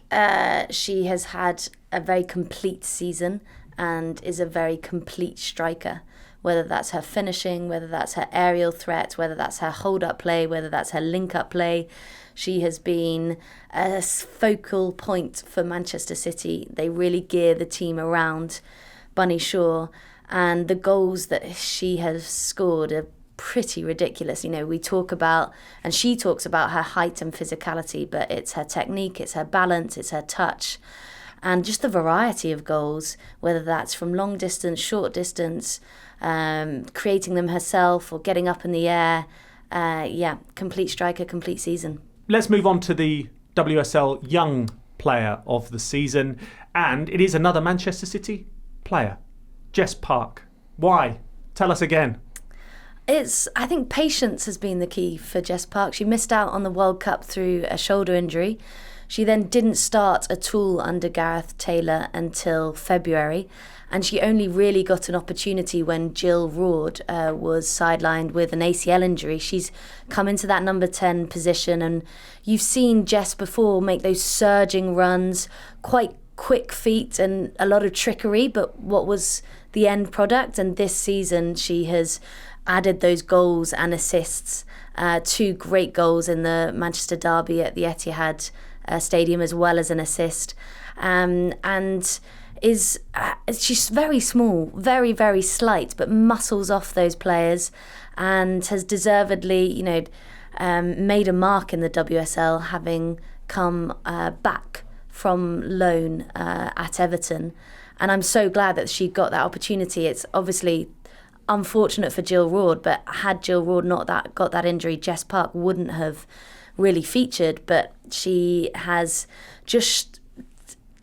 she has had a very complete season and is a very complete striker. Whether that's her finishing, whether that's her aerial threat, whether that's her hold-up play, whether that's her link-up play. She has been a focal point for Manchester City. They really gear the team around Bunny Shaw, and the goals that she has scored are pretty ridiculous. We talk about, and she talks about her height and physicality, but it's her technique, it's her balance, it's her touch, and just the variety of goals, whether that's from long distance, short distance, creating them herself or getting up in the air. Complete striker, complete season. Let's move on to the WSL Young Player of the Season, and it is another Manchester City player, Jess Park. Why? Tell us again. I think patience has been the key for Jess Park. She missed out on the World Cup through a shoulder injury. She then didn't start at all under Gareth Taylor until February, and she only really got an opportunity when Jill Roord was sidelined with an ACL injury. She's come into that number 10 position, and you've seen Jess before make those surging runs, quite quick feet and a lot of trickery, but what was the end product. And this season, she has added those goals and assists, 2 great goals in the Manchester derby at the Etihad Stadium, as well as an assist. And she's very small, very, very slight, but muscles off those players, and has deservedly, made a mark in the WSL, having come back from loan at Everton. And I'm so glad that she got that opportunity. It's obviously unfortunate for Jill Roord, but had Jill Roord not got that injury, Jess Park wouldn't have really featured. But she has just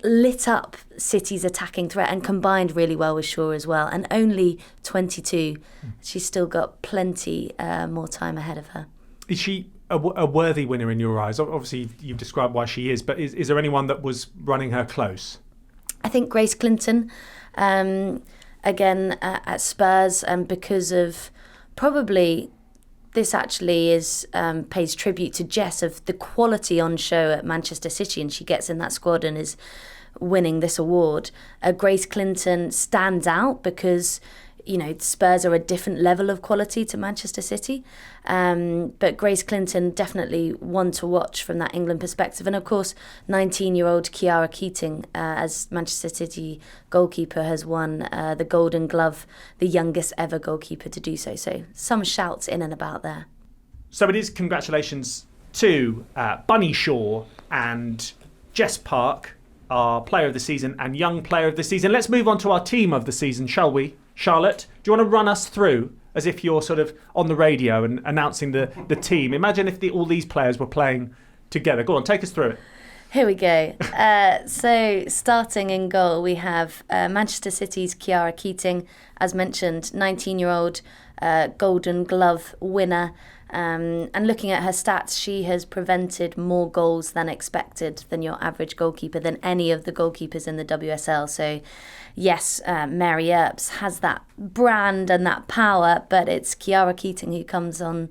lit up City's attacking threat and combined really well with Shaw as well. And only 22, she's still got plenty more time ahead of her. Is she a worthy winner in your eyes? Obviously, you've described why she is, but is there anyone that was running her close? I think Grace Clinton, again at Spurs, and because of probably this actually is pays tribute to Jess of the quality on show at Manchester City, and she gets in that squad and is winning this award. Grace Clinton stands out because Spurs are a different level of quality to Manchester City, but Grace Clinton definitely one to watch from that England perspective. And of course, 19-year-old Kiara Keating, as Manchester City goalkeeper, has won the Golden Glove, the youngest ever goalkeeper to do so. So some shouts in and about there. So it is congratulations to Bunny Shaw and Jess Park, our player of the season and young player of the season. Let's move on to our team of the season, shall we? Charlotte, do you want to run us through, as if you're sort of on the radio and announcing the team? Imagine if all these players were playing together. Go on, take us through it. Here we go. So starting in goal, we have Manchester City's Kiara Keating, as mentioned, 19-year-old Golden Glove winner. And looking at her stats, she has prevented more goals than expected than your average goalkeeper, than any of the goalkeepers in the WSL. So yes, Mary Earps has that brand and that power, but it's Kiara Keating who comes out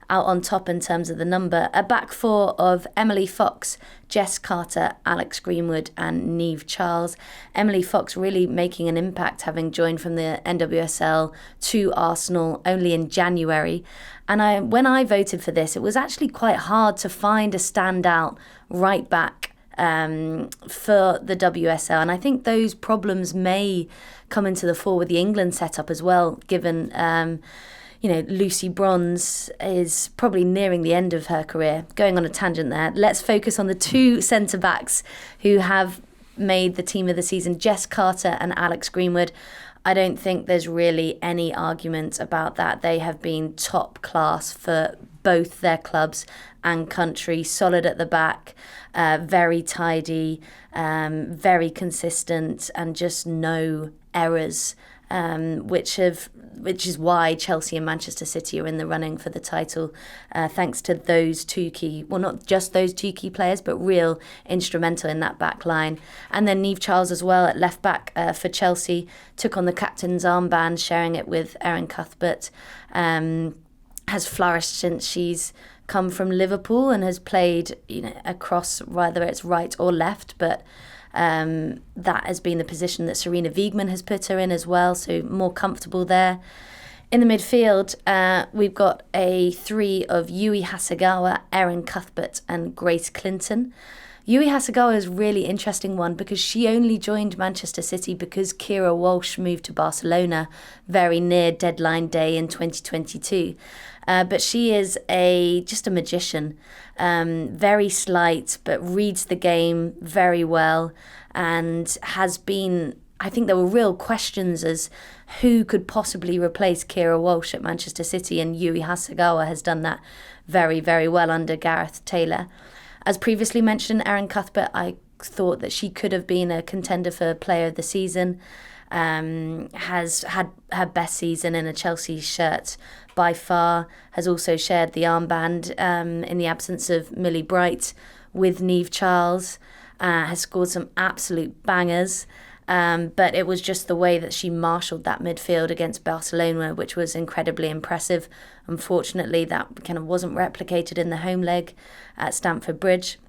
on top in terms of the number. A back four of Emily Fox, Jess Carter, Alex Greenwood and Niamh Charles. Emily Fox really making an impact, having joined from the NWSL to Arsenal only in January. And when I voted for this, it was actually quite hard to find a standout right back for the WSL. And I think those problems may come into the fore with the England setup as well, given Lucy Bronze is probably nearing the end of her career. Going on a tangent there, let's focus on the 2 centre-backs who have made the team of the season, Jess Carter and Alex Greenwood. I don't think there's really any argument about that. They have been top class for both their clubs and country, solid at the back, very tidy, very consistent, and just no errors, which is why Chelsea and Manchester City are in the running for the title, thanks to those 2 key, well, not just those 2 key players, but real instrumental in that back line. And then Niamh Charles as well at left back for Chelsea, took on the captain's armband, sharing it with Erin Cuthbert, has flourished since she's come from Liverpool and has played across whether it's right or left, but that has been the position that Serena Wiegman has put her in as well, so more comfortable there. In the midfield, we've got a 3 of Yui Hasegawa, Erin Cuthbert and Grace Clinton. Yui Hasegawa is a really interesting one because she only joined Manchester City because Keira Walsh moved to Barcelona very near deadline day in 2022. But she is just a magician, very slight, but reads the game very well, and has been, I think there were real questions as who could possibly replace Keira Walsh at Manchester City, and Yui Hasegawa has done that very, very well under Gareth Taylor. As previously mentioned, Erin Cuthbert, I thought that she could have been a contender for Player of the Season. Has had her best season in a Chelsea shirt by far, has also shared the armband in the absence of Millie Bright with Niamh Charles, has scored some absolute bangers, but it was just the way that she marshalled that midfield against Barcelona, which was incredibly impressive. Unfortunately, that kind of wasn't replicated in the home leg at Stamford Bridge.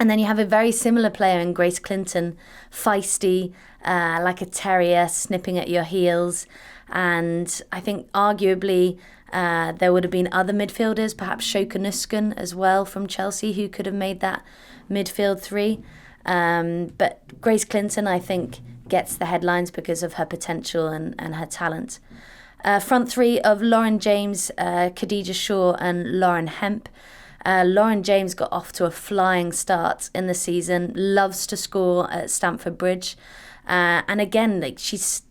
And then you have a very similar player in Grace Clinton, feisty, like a terrier snipping at your heels. And I think arguably there would have been other midfielders, perhaps Shoka Nuskan as well from Chelsea, who could have made that midfield three. But Grace Clinton, I think, gets the headlines because of her potential and her talent. Front three of Lauren James, Khadija Shaw and Lauren Hemp. Lauren James got off to a flying start in the season, loves to score at Stamford Bridge. And again, like, she's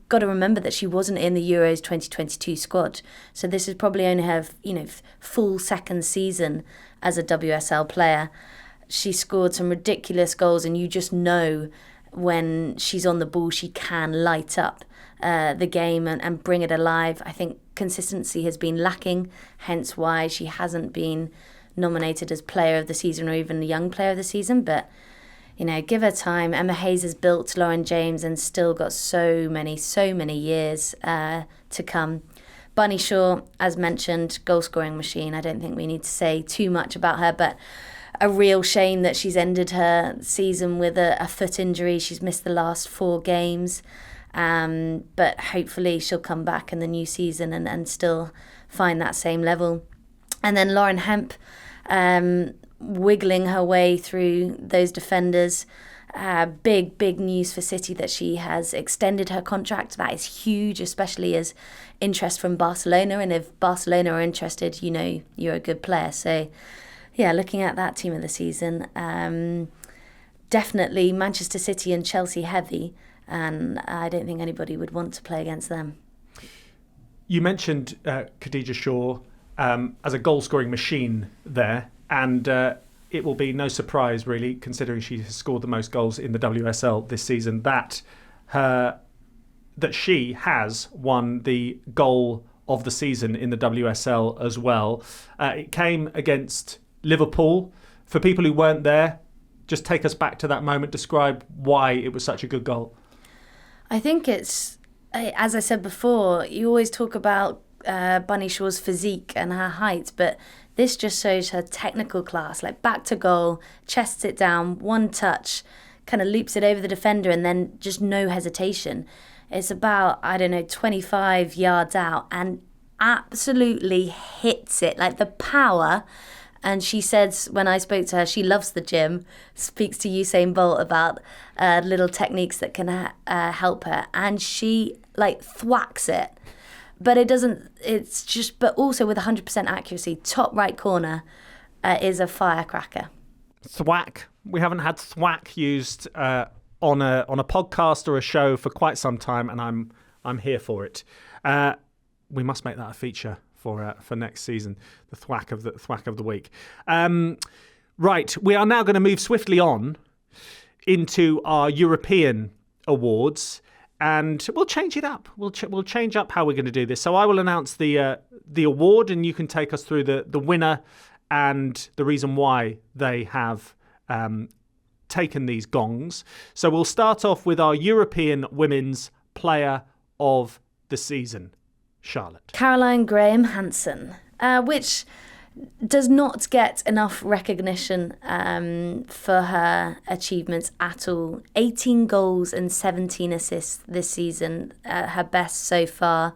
got to remember that she wasn't in the Euros 2022 squad. So this is probably only her, full second season as a WSL player. She scored some ridiculous goals, and you just know when she's on the ball, she can light up the game and bring it alive. I think consistency has been lacking, hence why she hasn't been nominated as Player of the Season or even Young Player of the Season. But, give her time. Emma Hayes has built Lauren James and still got so many years to come. Bunny Shaw, as mentioned, goal-scoring machine. I don't think we need to say too much about her, but a real shame that she's ended her season with a foot injury. She's missed the last 4 games. But hopefully she'll come back in the new season and still find that same level. And then Lauren Hemp, wiggling her way through those defenders. Big news for City that she has extended her contract. That is huge, especially as interest from Barcelona. And if Barcelona are interested, you're a good player. So, yeah, looking at that team of the season, definitely Manchester City and Chelsea heavy. And I don't think anybody would want to play against them. You mentioned Khadija Shaw as a goal-scoring machine there, and it will be no surprise, really, considering she has scored the most goals in the WSL this season, that she has won the goal of the season in the WSL as well. It came against Liverpool. For people who weren't there, just take us back to that moment. Describe why it was such a good goal. I think it's, as I said before, you always talk about Bunny Shaw's physique and her height, but this just shows her technical class, like back to goal, chests it down, one touch, kind of loops it over the defender, and then just no hesitation. It's about, 25 yards out and absolutely hits it, like the power. And she says, when I spoke to her, she loves the gym, speaks to Usain Bolt about little techniques that can help her. And she, thwacks it. But but also with 100% accuracy, top right corner is a firecracker. Thwack. We haven't had thwack used on a podcast or a show for quite some time, and I'm here for it. We must make that a feature for next season, the thwack of the week. Right, we are now going to move swiftly on into our European awards, and we'll change it up. We'll change up how we're going to do this. So I will announce the award, and you can take us through the winner and the reason why they have taken these gongs. So we'll start off with our European Women's Player of the Season. Charlotte. Caroline Graham Hansen, which does not get enough recognition for her achievements at all. 18 goals and 17 assists this season, her best so far.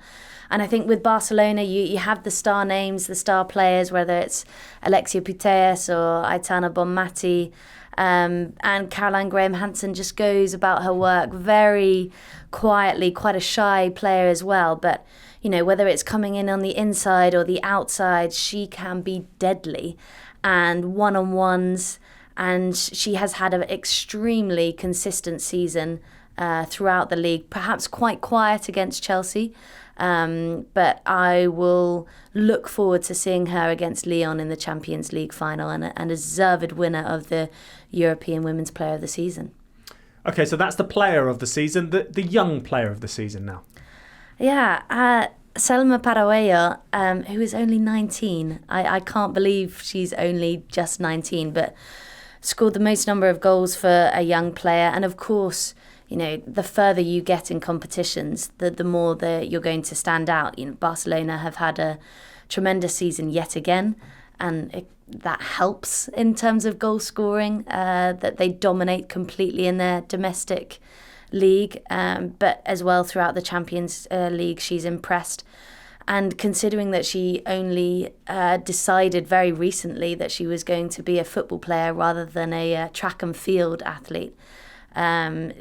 And I think with Barcelona, you have the star names, the star players, whether it's Alexia Putellas or Aitana Bonmati. And Caroline Graham Hansen just goes about her work very quietly, quite a shy player as well. But whether it's coming in on the inside or the outside, she can be deadly. And one-on-ones, and she has had an extremely consistent season throughout the league, perhaps quite quiet against Chelsea. But I will look forward to seeing her against Lyon in the Champions League final and a deserved winner of the European Women's Player of the Season. Okay, so that's the player of the season, the young player of the season now. Yeah, Selma Paraguayo, who is only 19. I can't believe she's only just 19, but scored the most number of goals for a young player. And of course, the further you get in competitions, the more that you're going to stand out. Barcelona have had a tremendous season yet again. and that helps in terms of goal scoring, that they dominate completely in their domestic league, but as well throughout the Champions League she's impressed. And considering that she only decided very recently that she was going to be a football player rather than a track and field athlete,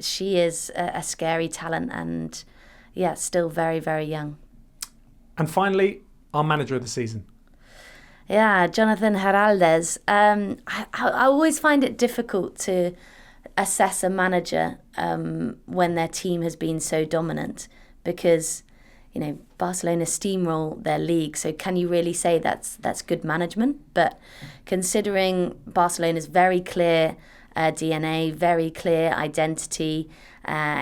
she is a scary talent and, still very, very young. And finally, our manager of the season. Yeah, Jonathan Heraldez. I always find it difficult to assess a manager when their team has been so dominant because, Barcelona steamroll their league. So can you really say that's good management? But considering Barcelona's very clear DNA, very clear identity,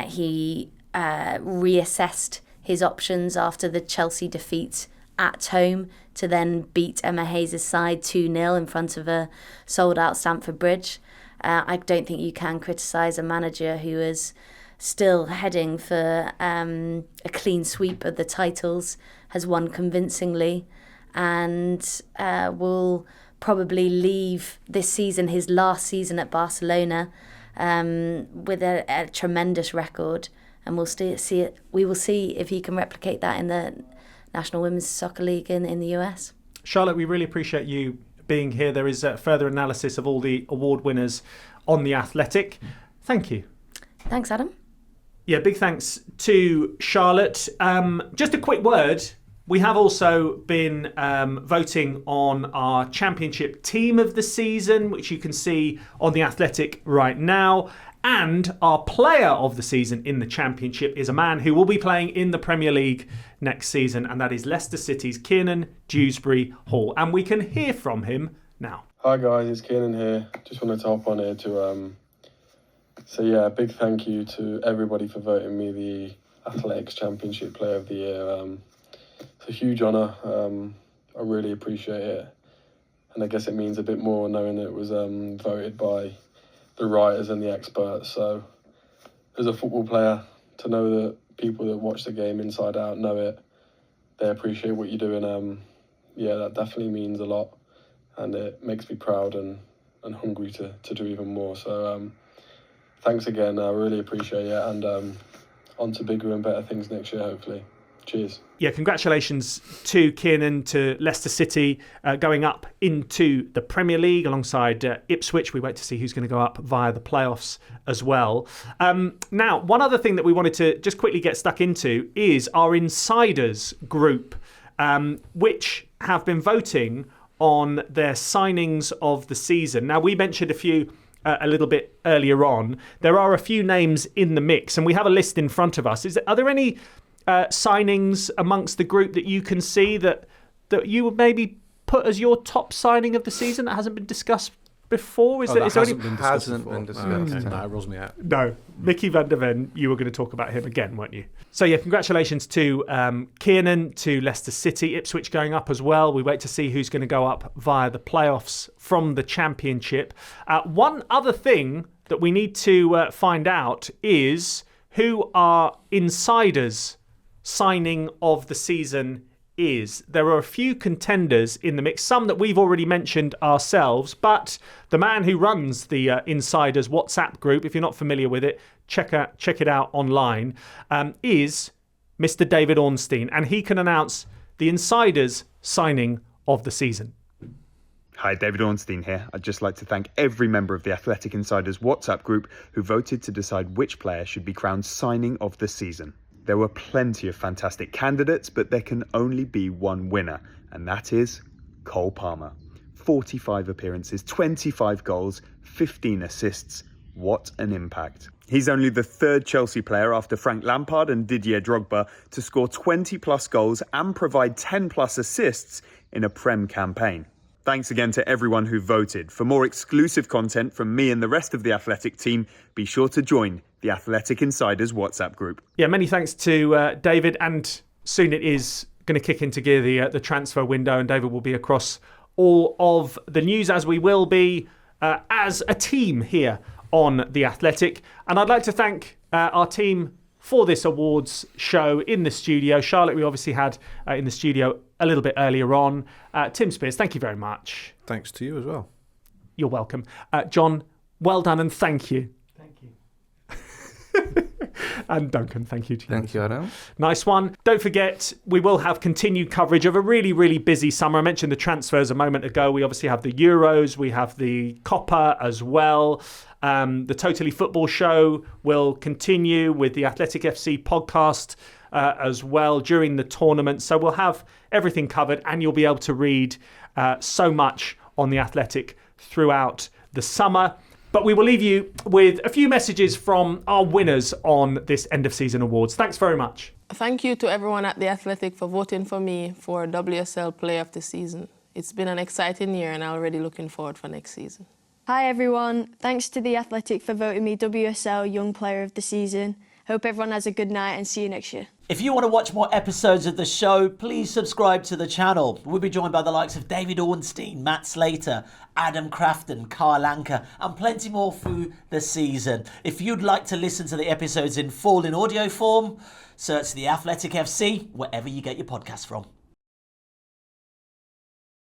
he reassessed his options after the Chelsea defeat at home to then beat Emma Hayes' side 2-0 in front of a sold-out Stamford Bridge. I don't think you can criticise a manager who is still heading for a clean sweep of the titles, has won convincingly, and will probably leave this season, his last season at Barcelona, with a tremendous record. And we will see if he can replicate that in the National Women's Soccer League in the US. Charlotte, we really appreciate you being here. There is further analysis of all the award winners on The Athletic. Thank you. Thanks, Adam. Yeah, big thanks to Charlotte. Just a quick word. We have also been voting on our championship team of the season, which you can see on The Athletic right now. And our player of the season in the championship is a man who will be playing in the Premier League next season, and that is Leicester City's Kiernan Dewsbury-Hall. And we can hear from him now. Hi guys, it's Kiernan here. Just wanted to hop on here to say a big thank you to everybody for voting me the Athletics Championship Player of the Year. It's a huge honour. I really appreciate it. And I guess it means a bit more knowing that it was voted by the writers and the experts. So as a football player, to know that people that watch the game inside out know it, they appreciate what you're doing, that definitely means a lot. And it makes me proud and hungry to do even more. So thanks again, I really appreciate it. And on to bigger and better things next year, hopefully. Cheers. Yeah, congratulations to Kiernan, to Leicester City going up into the Premier League alongside Ipswich. We wait to see who's going to go up via the playoffs as well. Now, one other thing that we wanted to just quickly get stuck into is our Insiders group, which have been voting on their signings of the season. Now, we mentioned a few a little bit earlier on. There are a few names in the mix, and we have a list in front of us. Are there any signings amongst the group that you can see that you would maybe put as your top signing of the season that hasn't been discussed before? Hasn't been discussed. No, it rolls me out. No. Mickey van der Ven, you were going to talk about him again, weren't you? So yeah, congratulations to Kiernan, to Leicester City, Ipswich going up as well. We wait to see who's going to go up via the playoffs from the Championship. One other thing that we need to find out is who our Insiders signing of the season is. There are a few contenders in the mix, some that we've already mentioned ourselves, but the man who runs the Insiders WhatsApp group, if you're not familiar with it, check it out online, is Mr. David Ornstein, and he can announce the Insiders signing of the season. Hi, David Ornstein here. I'd just like to thank every member of the Athletic Insiders WhatsApp group who voted to decide which player should be crowned signing of the season. There were plenty of fantastic candidates, but there can only be one winner, and that is Cole Palmer. 45 appearances, 25 goals, 15 assists. What an impact. He's only the third Chelsea player after Frank Lampard and Didier Drogba to score 20-plus goals and provide 10-plus assists in a Prem campaign. Thanks again to everyone who voted. For more exclusive content from me and the rest of the Athletic team, be sure to join the Athletic Insiders WhatsApp group. Yeah, many thanks to David, and soon it is going to kick into gear, the transfer window, and David will be across all of the news, as we will be as a team here on The Athletic. And I'd like to thank our team for this awards show in the studio. Charlotte, we obviously had in the studio a little bit earlier on. Tim Spiers, thank you very much. Thanks to you as well. You're welcome. John, well done and thank you. Thank you. And Duncan, thank you to you. Thank you, Adam. Nice one. Don't forget, we will have continued coverage of a really, really busy summer. I mentioned the transfers a moment ago. We obviously have the Euros. We have the Copa as well. The Totally Football Show will continue with the Athletic FC podcast as well during the tournament. So we'll have everything covered and you'll be able to read so much on The Athletic throughout the summer. But we will leave you with a few messages from our winners on this end of season awards. Thanks very much. Thank you to everyone at The Athletic for voting for me for WSL Player of the Season. It's been an exciting year and I'm already looking forward for next season. Hi everyone, thanks to The Athletic for voting me WSL Young Player of the Season. Hope everyone has a good night and see you next year. If you want to watch more episodes of the show, please subscribe to the channel. We'll be joined by the likes of David Ornstein, Matt Slater, Adam Crafton, Carl Anker, and plenty more through the season. If you'd like to listen to the episodes in full in audio form, search The Athletic FC wherever you get your podcasts from.